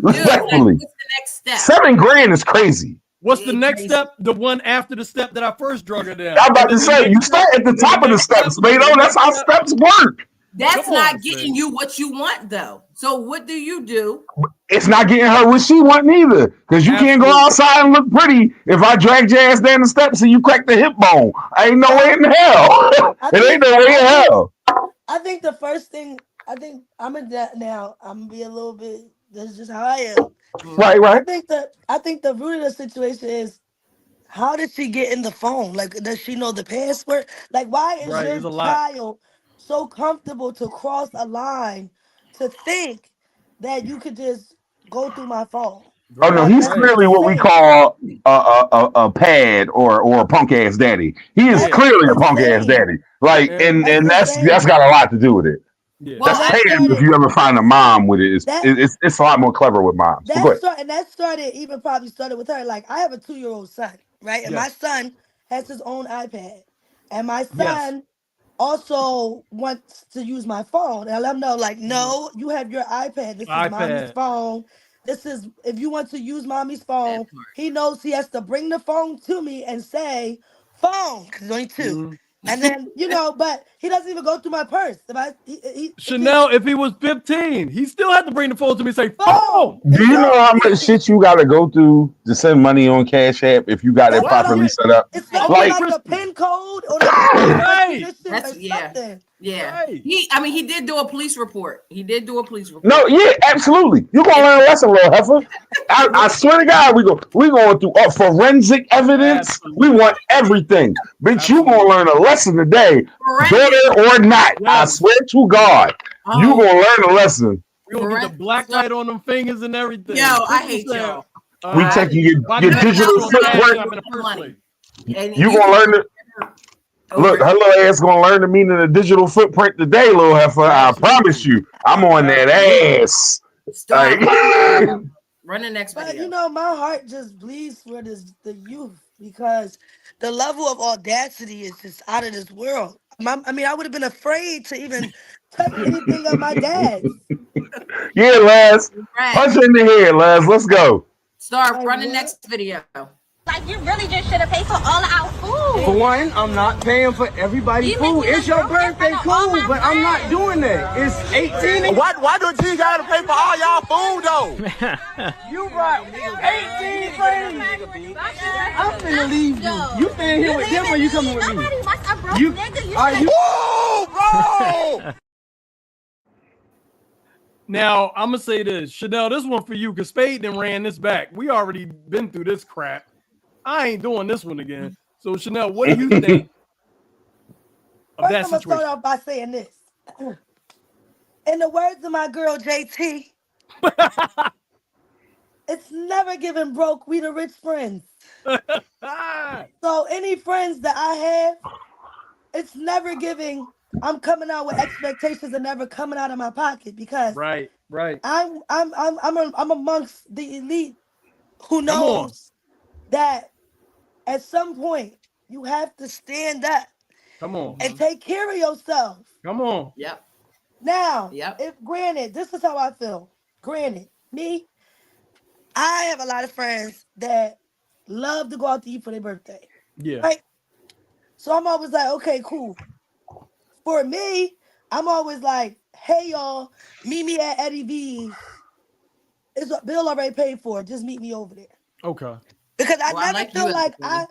Respectfully. What's the next step? $7 grand is crazy. What's the next step? The one after the step that I first drug her down. I'm about to say, you start at the top of the steps, Beto. That's how steps work. That's not getting you what you want, though. So what do? It's not getting her what she want neither. Because you can't go outside and look pretty if I drag your ass down the steps and you crack the hip bone. Ain't no way in hell. It ain't no way in hell. I think the first thing, I think I'm in that now. I'm gonna be a little bit. That's just how I am. Right. I think the root of the situation is, how did she get in the phone? Like, does she know the password? Like, why is your child so comfortable to cross a line to think that you could just go through my phone? Oh no, he's clearly what we call a pad or a punk ass daddy. He is clearly a punk ass daddy. Like, and that's got a lot to do with it. Yeah. That's paid if you ever find a mom with it. It's a lot more clever with moms. That started with her. Like, I have a 2-year-old son, right? And my son has his own iPad. And my son also wants to use my phone. And I let him know, like, no, you have your iPad. This is mommy's phone. This is, if you want to use mommy's phone, he knows he has to bring the phone to me and say, phone, because there's only 2. Mm-hmm. And then, but he doesn't even go through my purse. Chanel, if he was 15, he still had to bring the phone to me and say, phone. Do you know how much shit you got to go through to send money on Cash App if you got it properly set up? It's like a PIN code or something. Yeah. Right. He did do a police report. No, yeah, absolutely. You're gonna learn a lesson, little heifer. I swear to God, we going through forensic evidence. Absolutely. We want everything. Bitch, you gonna learn a lesson today. Better or not. Yes. I swear to God. You gonna learn a lesson. We're gonna get the black light on them fingers and everything. Yo, I hate y'all. We taking your digital footprint. You gonna learn it. Look, her little ass gonna learn the meaning of digital footprint today, little heifer. I promise you. I'm on that ass. Run the next video. But my heart just bleeds for the youth, because the level of audacity is just out of this world. I would have been afraid to even touch anything of my dad's. Yeah, Laz. Punch in the head, Laz. Let's go. Run the next video. Like, you really just should have paid for all of our food. For one, I'm not paying for everybody's food. It's your birthday, cool, but I'm not doing that. It's 18. Why do G gotta pay for all y'all food, though? You brought 18 friends. I'm finna leave you. You staying here with them or you coming with me? Nobody wants a broke nigga. Are you? Whoa, bro! Now, I'm going to say this. Chanel, this one for you, because Spade done ran this back. We already been through this crap. I ain't doing this one again. So, Chanel, what do you think of that situation? I'm going to start off by saying this. In the words of my girl, JT, it's never giving broke, we the rich friends. So, any friends that I have, it's never giving, I'm coming out with expectations and never coming out of my pocket, because right. I'm amongst the elite who knows that at some point you have to stand up. Come on. And take care of yourself. Come on. Yep. Now, if granted, this is how I feel. Granted, me, I have a lot of friends that love to go out to eat for their birthday. Yeah. Right? So I'm always like, okay, cool. For me, I'm always like, hey, y'all, meet me at Eddie V's. It's a bill already paid for. Just meet me over there. Okay. Because I never feel like I'm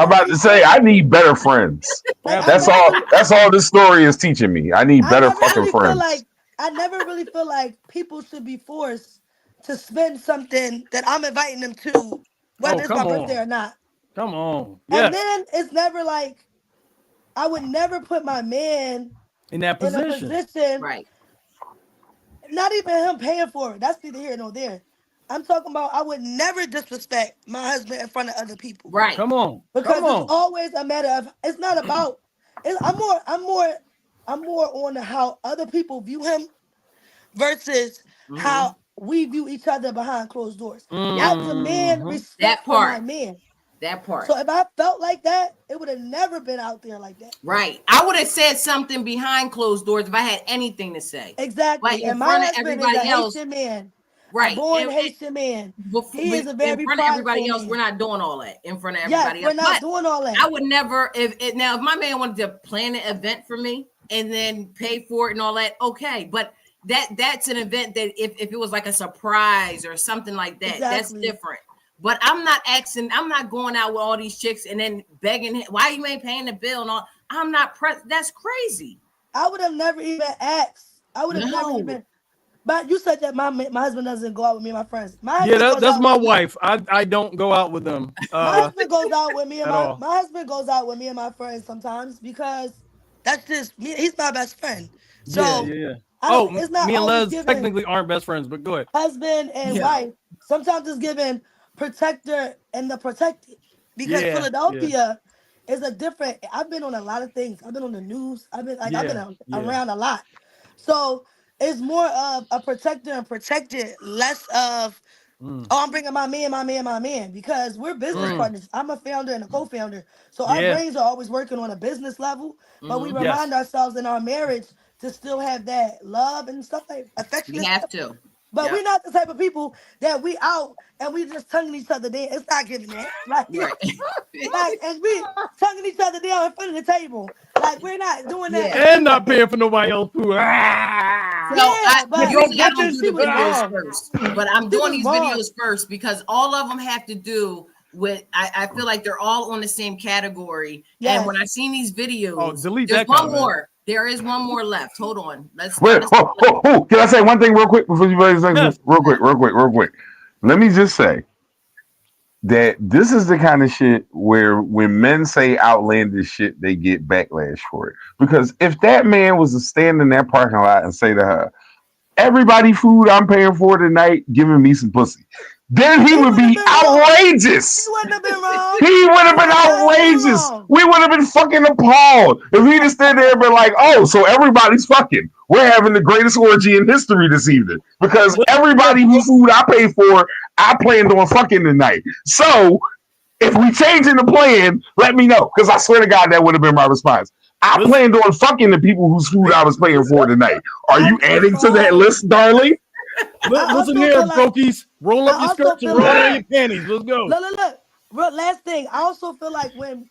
about to say, I need better friends. That's all this story is teaching me. I need better fucking friends. I never really feel like people should be forced to spend something that I'm inviting them to, whether it's my birthday or not. Come on. And then it's never like, I would never put my man in a position. Right. Not even him paying for it. That's neither here nor there. I'm talking about, I would never disrespect my husband in front of other people. Right. Come on. Because it's always a matter of, it's not about, I'm more on how other people view him versus how we view each other behind closed doors. As a man, respect for my man. That part. So if I felt like that, it would have never been out there like that. Right. I would have said something behind closed doors if I had anything to say. Exactly. Like in and front my of husband everybody is a else. Haitian man. Right. A born Haitian man. He is a very in front of everybody prideful else. man. We're not doing all that in front of Yes, everybody we're else. not But doing all that. I would never, if my man wanted to plan an event for me and then pay for it and all that, okay. But that's an event that if it was like a surprise or something like that, that's different. But I'm not going out with all these chicks and then begging him, why you ain't paying the bill and all. I'm not that's crazy. I would have never even asked. I would have never even. But you said that my husband doesn't go out with me and my friends. That's my wife. I don't go out with them. My husband goes out with me and my husband goes out with me and my friends sometimes because that's just me. He's my best friend. So yeah. It's not me and always Les technically aren't best friends, but go ahead. Husband and wife. Sometimes it's given protector and the protected because Philadelphia is a different. I've been on a lot of things. I've been on the news. I've been around a lot. So it's more of a protector and protected, less of I'm bringing my man, because we're business partners. I'm a founder and a co-founder. So our brains are always working on a business level, but we remind ourselves in our marriage to still have that love and stuff like affection. We have to. But we're not the type of people that we out and we just tonguing each other down. It's not giving that. Like, and we tonguing each other down in front of the table. Like, we're not doing that. And not paying for nobody else food. So I don't do the videos first, but I'm doing these videos first because all of them have to do with. I feel like they're all on the same category. Yes. And when I seen these videos, delete there's that one comment. more. There is one more left. Hold on. Wait. Can I say one thing real quick before you guys say this? Real quick. Let me just say that this is the kind of shit where when men say outlandish shit, they get backlash for it. Because if that man was to stand in that parking lot and say to her, "Everybody food I'm paying for tonight, giving me some pussy," then he would be outrageous. He wouldn't have been wrong. He would have been outrageous. We would have been fucking appalled if he just stood there and been like, "Oh, so everybody's fucking. We're having the greatest orgy in history this evening because everybody whose food I pay for, I planned on fucking tonight. So if we changing the plan, let me know, because I swear to God that would have been my response. I planned on fucking the people whose food I was paying for tonight. Are you adding to that list, darling?" Listen here, brokies. Roll up your skirts and roll down your panties. Let's go. Look. Last thing. I also feel like when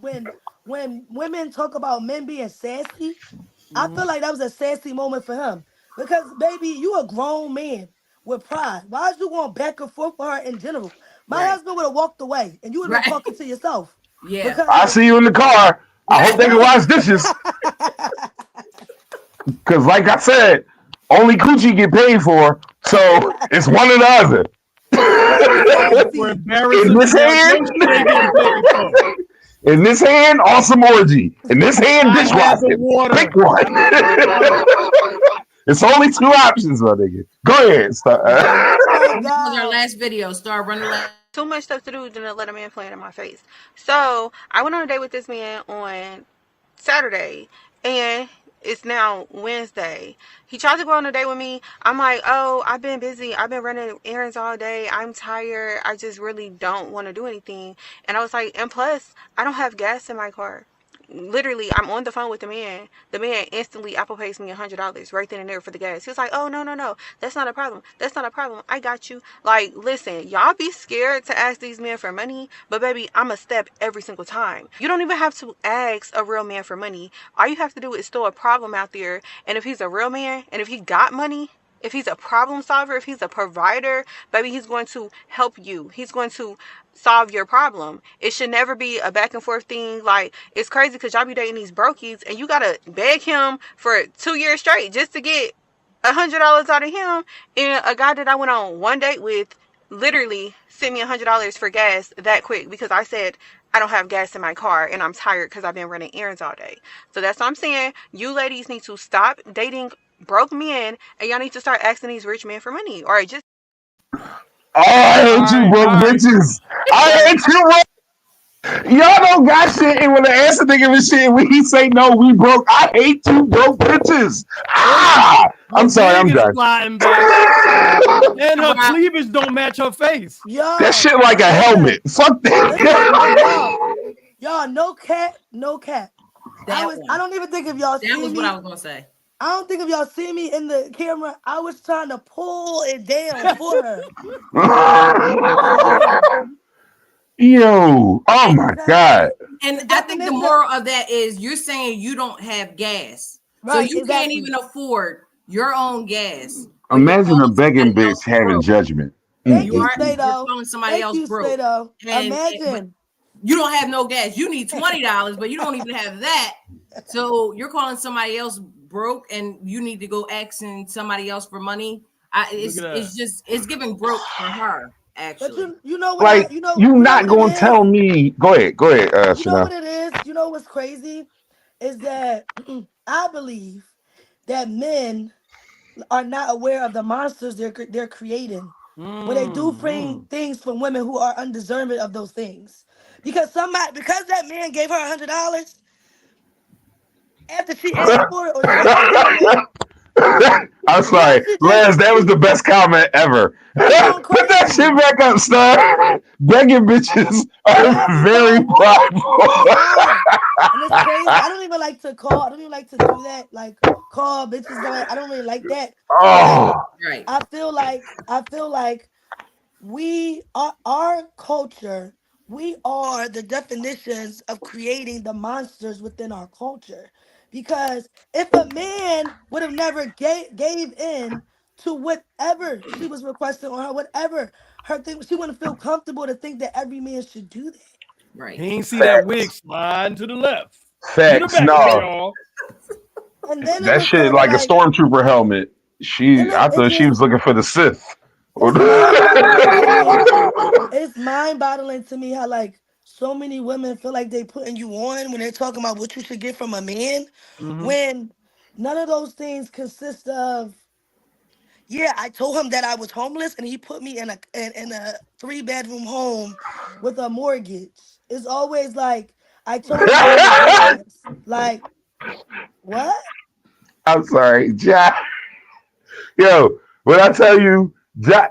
women talk about men being sassy, I feel like that was a sassy moment for him. Because, baby, you a grown man with pride. Why is you going back and forth with her in general? My husband would have walked away, and you would have been talking to yourself. Yeah. Because I see you in the car. I hope they can wash dishes. Because, like I said, only coochie get paid for, so it's one or the other. In this hand, awesome orgy. In this hand, dishwasher. Pick one. It's only two options, my nigga. Go ahead. This was our last video. Start running. Too much stuff to do than to let a man play it in my face. So I went on a date with this man on Saturday, and it's now Wednesday. He tried to go on a date with me. I'm like, "Oh, I've been busy. I've been running errands all day. I'm tired. I just really don't want to do anything." And I was like, and plus, I don't have gas in my car. Literally, I'm on the phone with the man. The man instantly Apple pays me $100 right then and there for the gas. He was like, "Oh, no. That's not a problem. That's not a problem. I got you." Like, listen, y'all be scared to ask these men for money, but baby, I'm a step every single time. You don't even have to ask a real man for money. All you have to do is throw a problem out there. And if he's a real man, and if he got money, if he's a problem solver, if he's a provider, baby, he's going to help you. He's going to solve your problem. It should never be a back and forth thing. Like, it's crazy because y'all be dating these brokies and you gotta beg him for 2 years straight just to get $100 out of him. And a guy that I went on one date with literally sent me $100 for gas that quick because I said I don't have gas in my car and I'm tired because I've been running errands all day. So that's what I'm saying. You ladies need to stop dating broke men and y'all need to start asking these rich men for money, or just I hate you broke bitches. I hate you broke. Y'all don't got shit, and when the answer nigga for shit, when he say no, we broke. I hate you broke bitches. I'm sorry, I'm done. And her cleavage don't match her face. That shit like a helmet. Fuck that. Y'all, no cap. I don't even think if y'all That was what I was gonna say. I don't think if y'all see me in the camera, I was trying to pull it down for her. Yo, oh my God. And I think the moral of that is you're saying you don't have gas. So you can't even afford your own gas. Imagine a begging bitch having judgment. Thank You you, are Spado. calling somebody else broke. Imagine. You don't have no gas. You need $20, but you don't even have that. So you're calling somebody else broke, and you need to go asking somebody else for money. It's giving broke for her. Actually, but you know what? Like you not gonna tell me? Go ahead. You know what it is? You know what's crazy is that I believe that men are not aware of the monsters they're creating when they do bring things from women who are undeserving of those things. Because that man gave her $100 after she asked for it or she asked him it. I'm sorry, Laz. That was the best comment ever. Put that shit back up, star. Begging bitches are very prideful. And it's crazy. I don't even like to do that. Like call bitches. I don't really like that. Oh, right. I feel like we are our culture. We are the definitions of creating the monsters within our culture. Because if a man would have never gave in to whatever she was requesting or whatever her thing, she wouldn't feel comfortable to think that every man should do that. Right. He ain't see that wig sliding to the left. Facts. No. And then that shit like a stormtrooper helmet. I thought she was looking for the Sith. It's mind-boggling to me how like so many women feel like they putting you on when they're talking about what you should get from a man, when none of those things consist of. Yeah, I told him that I was homeless, and he put me in a 3-bedroom home with a mortgage. It's always like I told him that I was gas. Like what? I'm sorry, Ja. Yo, when I tell you, Ja,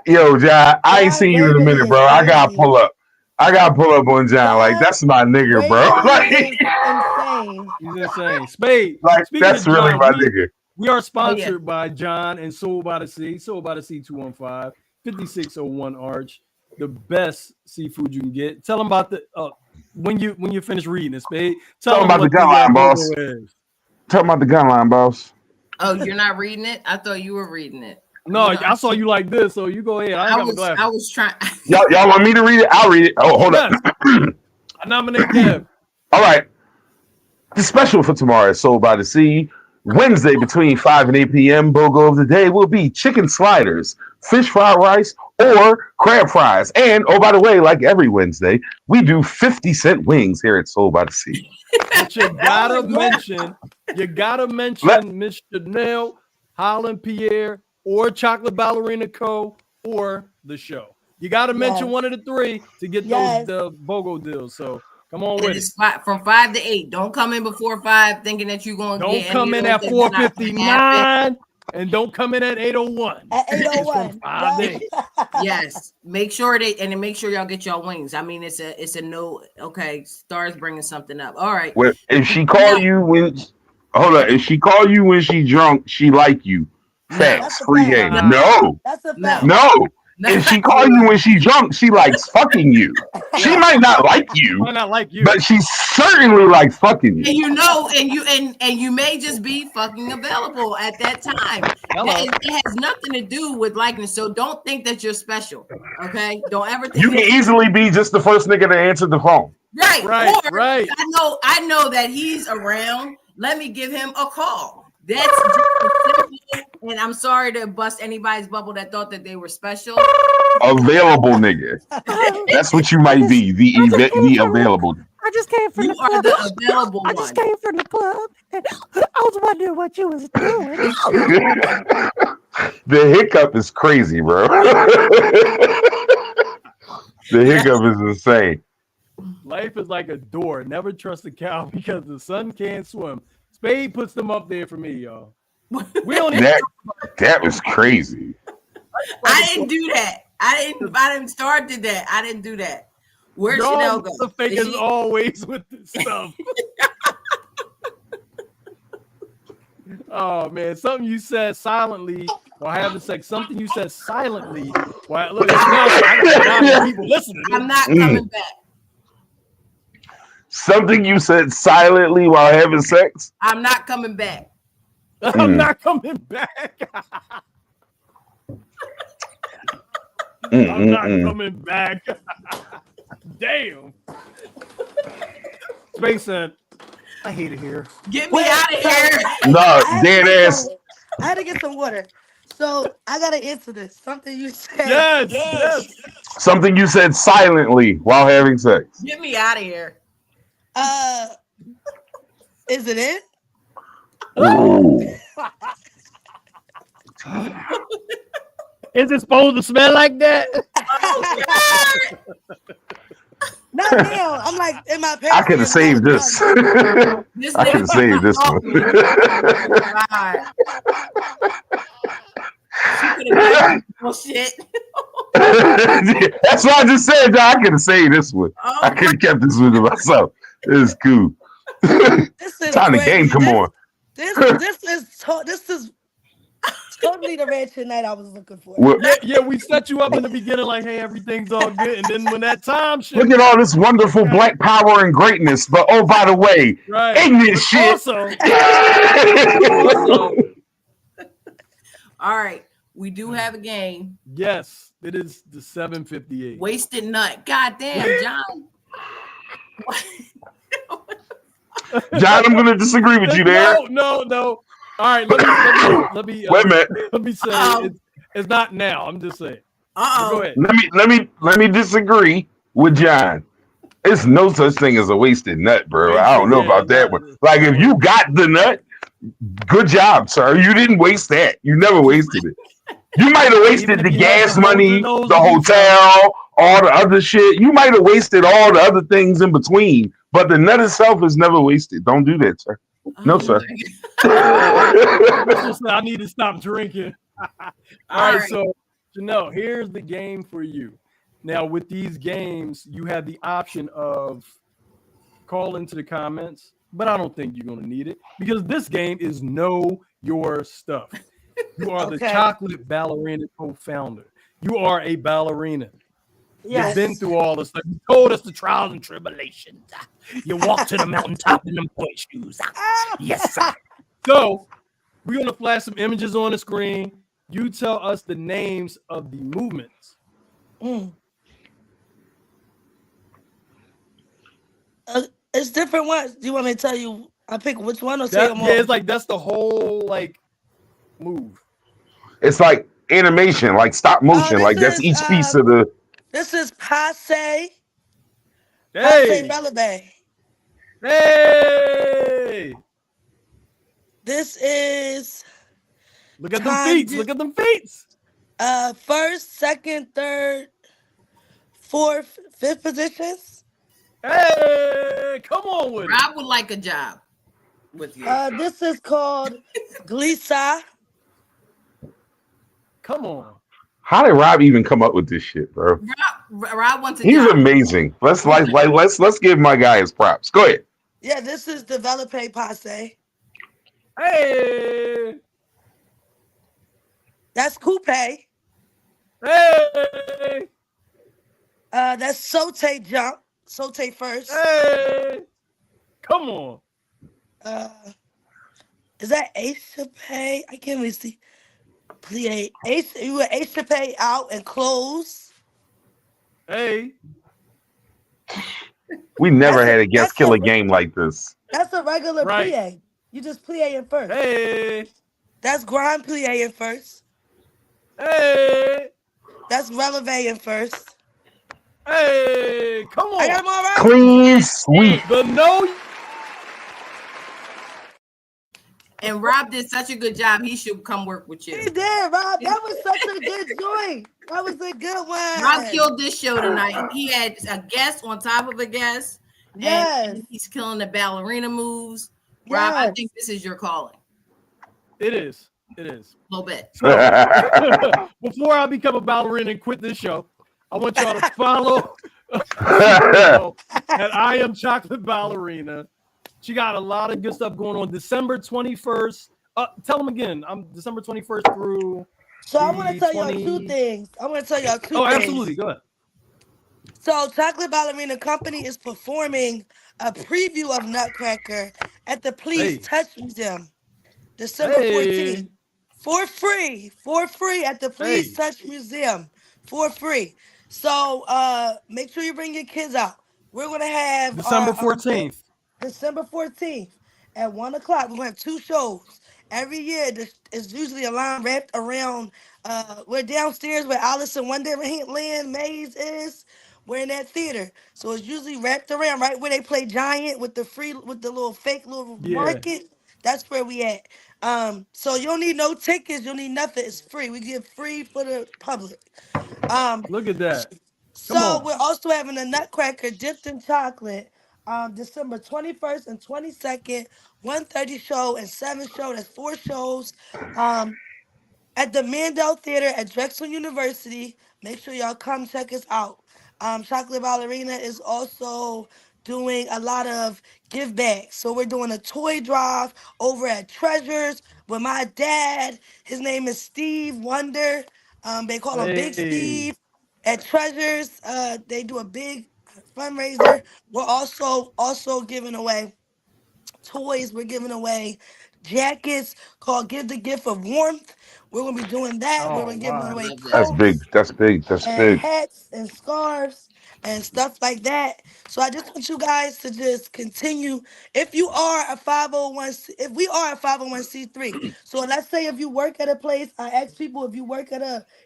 I ain't seen you in a minute, bro. I gotta pull up. On John. Like that's my nigga, bro. Like insane. He's insane. Spade. Like that's really John, my nigga. We are sponsored by John and Soul by the Sea. Soul by the Sea 215 5601 Arch. The best seafood you can get. Tell them about the when you finish reading it, Spade. Tell them about the gun line, boss. Tell them about the gun line, boss. Oh, you're not reading it? I thought you were reading it. No, I saw you like this, so you go ahead. I was trying. Y'all want me to read it? I'll read it. Oh, hold up. I nominate Kev. All right. The special for tomorrow is Soul by the Sea. Wednesday between 5 and 8 p.m. BOGO of the day will be chicken sliders, fish fried rice, or crab fries. And, oh, by the way, like every Wednesday, we do 50-cent wings here at Soul by the Sea. But you gotta mention Miss Chanel, holland-pierre, or Chocolate Ballerina Co. or the show. You got to mention one of the three to get those BOGO deals. So come on with it. From 5 to 8. Don't come in before 5 thinking that you're going to get. Don't come in at 4:59 and don't come in at 8:01. At 8:01. Yes. Make sure make sure y'all get y'all wings. I mean, it's a no. Okay, Star's bringing something up. All right. Well, if she call you when she drunk, she like you. Facts. Free game. No. That's a fact. No. If she call you when she drunk, she likes fucking you. She might not like you, but she certainly likes fucking you. And you may just be fucking available at that time. It has nothing to do with likeness. So don't think that you're special. Okay? Don't ever think you can easily be just the first nigga to answer the phone. Right. Right. I know that he's around. Let me give him a call. That's just simple, and I'm sorry to bust anybody's bubble that thought that they were special. Available nigga. That's what you might be. The available. I just came from the club. You are the available one. I just came from the club, and I was wondering what you was doing. The hiccup is crazy, bro. The hiccup is insane. Life is like a door. Never trust a cow because the sun can't swim. Spade puts them up there for me, y'all. We don't that was crazy. I didn't do that. I didn't start to that. I didn't do that. Where's Chanel go? The fake is always with this stuff. Oh man, something you said silently while having sex. Something you said silently while look. People listening. I'm not coming back. Something you said silently while having sex. I'm not coming back. I'm not coming back. I'm not coming back. Damn. Space I hate it here. Get me out of here. No, dead ass. I had to get some water. So I gotta answer this. Something you said. Yes. Something you said silently while having sex. Get me out of here. Is it it? Is it supposed to smell like that? Not now. I'm like in my pants. I could have saved this. I could have saved this one. Bullshit. That's what I just said. I could have saved this one. I could have kept this one to myself. This is cool. Time the game. Come on. This is totally the ratchet night I was looking for. Yeah, we set you up in the beginning like, hey, everything's all good, and then when that time shit. Look at all this wonderful black power and greatness, but oh, by the way, ignorant shit. Also, all right, we do have a game. Yes, it is the 7:58. Wasted nut. God damn, John. John, I'm going to disagree with you there. No. All right, let me wait a minute. Let me say it's not now. I'm just saying. Go ahead. Let me disagree with John. It's no such thing as a wasted nut, bro. I don't know about that one. Like if you got the nut, good job, sir. You didn't waste that. You never wasted it. You might have wasted the gas money, the hotel, all the other shit. You might have wasted all the other things in between, but the nut itself is never wasted. Don't do that, sir. No, sir. I need to stop drinking. All right, so Janelle, here's the game for you. Now, with these games, you have the option of call into the comments, but I don't think you're going to need it because this game is Know Your Stuff. You are the Chocolate Ballerina co-founder. You are a ballerina. Yes. You've been through all this stuff. You told us the trials and tribulations. You walked to the mountaintop in them boy shoes. Yes, sir. So we're going to flash some images on the screen. You tell us the names of the movements. It's different ones. Do you want me to tell you? I pick which one or say them all? Yeah, it's like that's the whole like move. It's like animation, like stop motion. Like that's each piece of the. This is passe. Hey. Passe releve. Hey. This is. Look at them feet. Look at them feet. First, second, third, fourth, fifth positions. Hey, come on with it. Rob would like a job with you. This is called Glissa. Come on. How did Rob even come up with this shit, bro? Rob wants a He's job. amazing. Let's give my guy his props. Go ahead. Yeah, this is Develope Passe. Hey. That's Coupe. Hey. That's Saute Jump. Saute first. Hey. Come on. Is that Ace Pay? I can't really see. Plie. Ace, you were Ace Pay out and close. Hey. We never had a guest kill a game like this. That's a regular plie. You just plie in first. Hey. That's grind plie in first. Hey. That's releve in first. Hey. Come on. I got them all right. Clean sweep. But no. And Rob did such a good job. He should come work with you. He did, Rob. That was such a good joint. That was a good one. Rob killed this show tonight. He had a guest on top of a guest. Yes. And he's killing the ballerina moves. Rob, I think this is your calling. It is. It is. A little bit. So, before I become a ballerina and quit this show, I want y'all to follow at I Am Chocolate Ballerina. She got a lot of good stuff going on. December 21st, Tell them again. I'm December 21st through So I want to the tell y'all two 20. things. I want to tell y'all two Oh, things. absolutely. Go ahead. So Chocolate Ballerina Company is performing a preview of Nutcracker at the Please Hey, Touch Museum, December 14th. hey, For free at the Please hey. Touch Museum. For free. So make sure you bring your kids out. We're gonna have December our 14th. December 14th at 1 o'clock. We're gonna have two shows. Every year this is usually a line wrapped around we're downstairs where Alice in Wonderland Maze is. We're in that theater. So it's usually wrapped around right where they play Giant with the little fake little Yeah. market. That's where we at. So you don't need no tickets, you don't need nothing. It's free. We give free for the public. Um, Look at that. Come so on. we're also having a Nutcracker dipped in chocolate. December 21st and 22nd, 1:30 show and 7 show. That's 4 shows. Um, at the Mandel Theater at Drexel University. Make sure y'all come check us out. Chocolate Ballerina is also doing a lot of give back. So we're doing a toy drive over at Treasures with my dad. His name is Steve Wonder. They call him Big Hey. Steve. At Treasures, they do a big fundraiser. We're also giving away toys. We're giving away jackets called Give the Gift of Warmth. We're going to be doing that. We're Oh, going to give wow. away Love that. That's big. coats That's big. That's and big. hats and scarves and stuff like that. So I just want you guys to just continue. If you are a 501, if we are a 501c3, so let's say if you work at a place, I ask people if you work at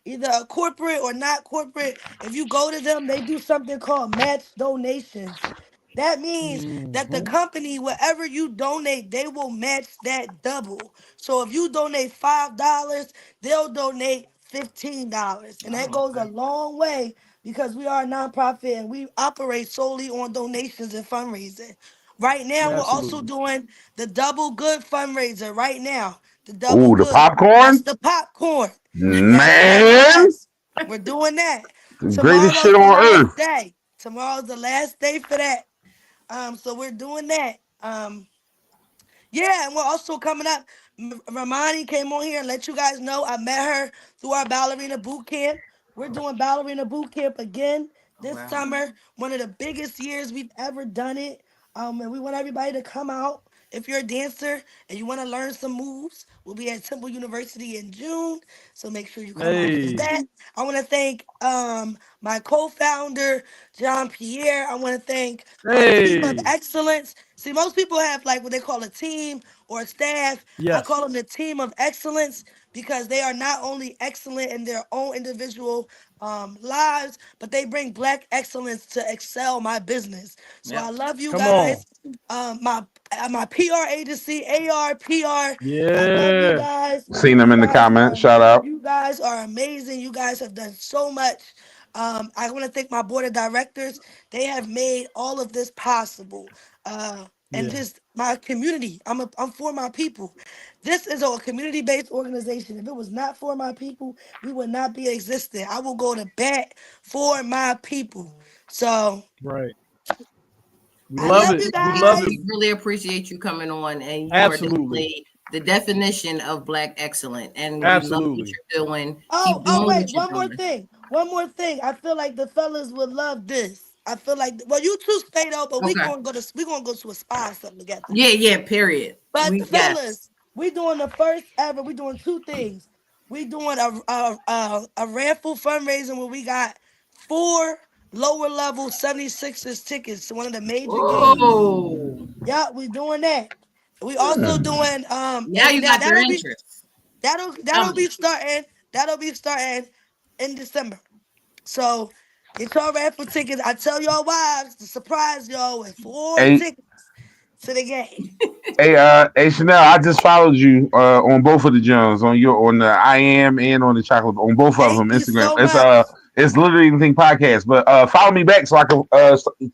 either a corporate or not corporate, if you go to them, they do something called match donations. That means that the Hmm. company, whatever you donate, they will match that double. So if you donate $5, they'll donate $15. And that Oh, goes a okay. long way because we are a nonprofit and we operate solely on donations and fundraising. Right now, we're also Absolutely. doing the Double Good fundraiser right now. The Double Ooh, the Good. That's popcorn, the popcorn. Yes, yes, man, yes. We're doing that. the greatest shit Tomorrow's the on last earth. day. Tomorrow's the last day for that. So we're doing that. Yeah, and we're also coming up. Ramani came on here and let you guys know I met her through our ballerina boot camp. We're doing ballerina boot camp again Oh, this wow. summer. One of the biggest years we've ever done it. And we want everybody to come out. If you're a dancer and you want to learn some moves, we'll be at Temple University in June. So make sure you come out for Hey. that. I want to thank my co-founder, John Pierre. I want to thank our team of Hey. excellence. See, most people have like what they call a team or a staff. I call Yes. them the team of excellence because they are not only excellent in their own individual lives, but they bring Black excellence to excel my business. So I Yep. love you Come on. guys. My PR agency, ARPR. I love you Yeah. guys. Seen them in the comments. Shout out. You guys are amazing. You guys have done so much. I want to thank my board of directors. They have made all of this possible. And Yeah. just my community. I'm for my people. This is a community-based organization. If it was not for my people, we would not be existing. I will go to bat for my people. So Right. We I love love it. you We We, love it. guys. we really appreciate you coming on, and you are Absolutely. definitely the definition of Black excellent. And we love what Absolutely. you're doing. Oh, Keep oh, doing wait, what you're one more doing. thing. One more thing. I feel like the fellas would love this. I feel like well, you two stay though, but Okay. we gonna go to a spa or something together. Yeah, yeah, period. But We yes. fellas, we doing the first ever. We doing two things. We doing a raffle fundraising where we got 4 lower level 76ers tickets to one of the major games. Oh, Yeah, we doing that. We also Hmm. doing now and you now got their interest. that'll Coming. be starting in December. So get your raffle tickets. I tell y'all wives to surprise y'all with 4 tickets to the game. Hey, Chanel, I just followed you on both of the Jones on the I am and on the chocolate on both of Thank them you Instagram. so much. It's literally the thing podcast, but follow me back so I can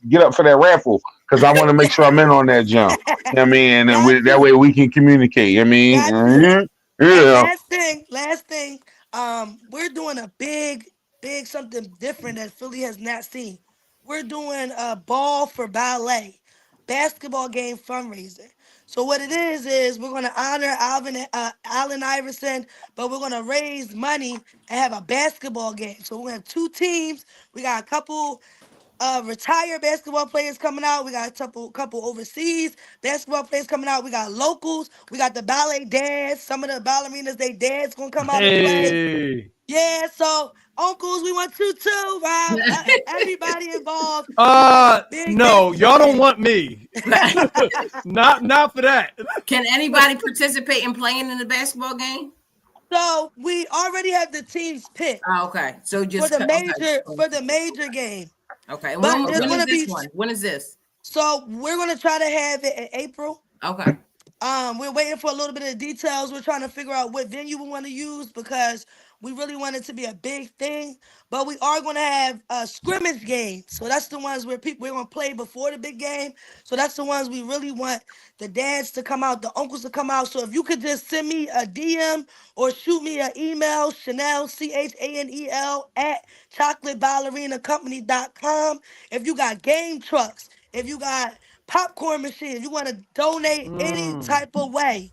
get up for that raffle because I want to make sure I'm in on that jump. You know what I mean, and Got that you. way we can communicate. You know what I mean, Got you. And yeah. last thing, we're doing a big something different that Philly has not seen. We're doing a ball for ballet, basketball game fundraiser. So what it is we're going to honor Allen Iverson, but we're going to raise money and have a basketball game. So we're going to have 2 teams. We got a couple retired basketball players coming out. We got a couple overseas basketball players coming out. We got locals. We got the ballet dads. Some of the ballerinas, they dads gonna come out and play. Hey. Yeah, so uncles, we want you too, Rob. Everybody involved. No, y'all don't want me. not for that. Can anybody participate in playing in the basketball game? So we already have the teams picked. Oh, okay. So just for the major game. Okay. But when is this one? When is this? So we're gonna try to have it in April. Okay. We're waiting for a little bit of details. We're trying to figure out what venue we want to use because we really want it to be a big thing. But we are going to have scrimmage games. So that's the ones where we're going to play before the big game. So that's the ones we really want the dads to come out, the uncles to come out. So if you could just send me a DM or shoot me an email, Chanel, CHANEL, at chocolateballerinacompany.com. If you got game trucks, if you got popcorn machine, if you want to donate any type of way,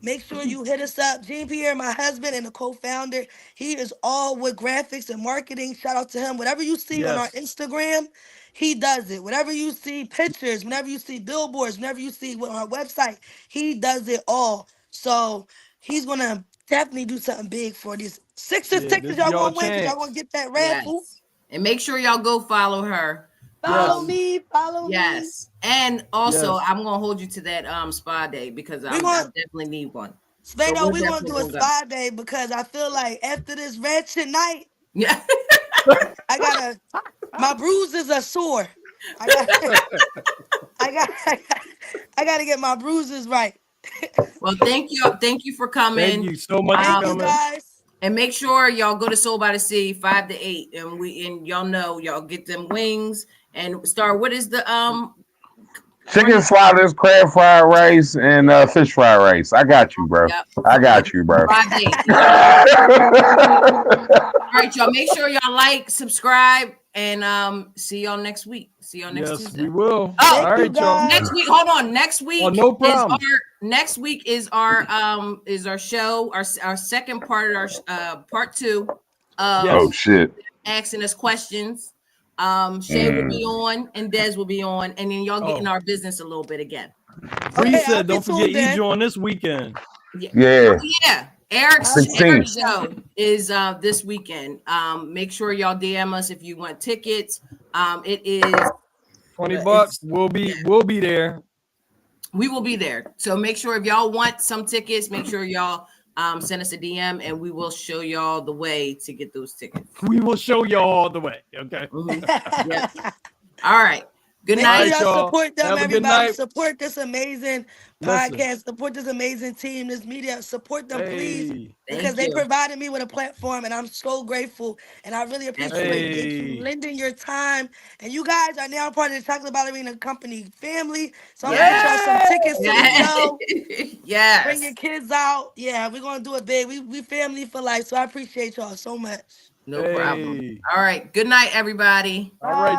make sure you hit us up. Jean-Pierre, my husband and the co-founder, he is all with graphics and marketing. Shout out to him. Whatever you see on our Instagram, he does it. Whatever you see pictures, whenever you see billboards, whenever you see on our website, he does it all. So he's going to definitely do something big for these Sixers tickets y'all going to win because y'all going to get that raffle. Yes. And make sure y'all go follow her. Follow me. Yes. And also, I'm going to hold you to that spa day because I definitely need one. Spano, we're going to do a spa day because I feel like after this ratchet night, my bruises are sore. I got to get my bruises right. Well, thank you for coming. Thank you so much for coming. Guys. And make sure y'all go to Soul by the Sea 5 to 8, and y'all know y'all get them wings and start. What is the chicken sliders, crab fried rice, and fish fried rice. I got you, bro. Yep. I got you, bro. 5 to 8. All right, y'all. Make sure y'all like, subscribe, and see y'all next week. See y'all next Tuesday. We will. Oh, all right, y'all. Next week. Hold on. Next week. No problem. Next week is our show. Our second part of our part 2. Oh shit. Asking us questions. Shay will be on and Des will be on, and then y'all get in our business a little bit again. Bree said, don't forget Ejo on this weekend. Yeah. Eric's show is this weekend. Make sure y'all DM us if you want tickets. It is $20. We'll be there. We will be there. So make sure if y'all want some tickets, make sure y'all send us a DM and we will show y'all the way to get those tickets. We will show y'all the way. Okay. Yes. All right. Good night. Y'all support them, everybody. Support this amazing podcast. Support this amazing team, this media. Support them, please. Because they provided me with a platform, and I'm so grateful. And I really appreciate you lending your time. And you guys are now part of the Chocolate Ballerina Company family. So I'm going to get y'all some tickets to the show. Yes. Bring your kids out. Yeah, we're going to do it big. We family for life. So I appreciate y'all so much. No problem. All right. Good night, everybody. All right.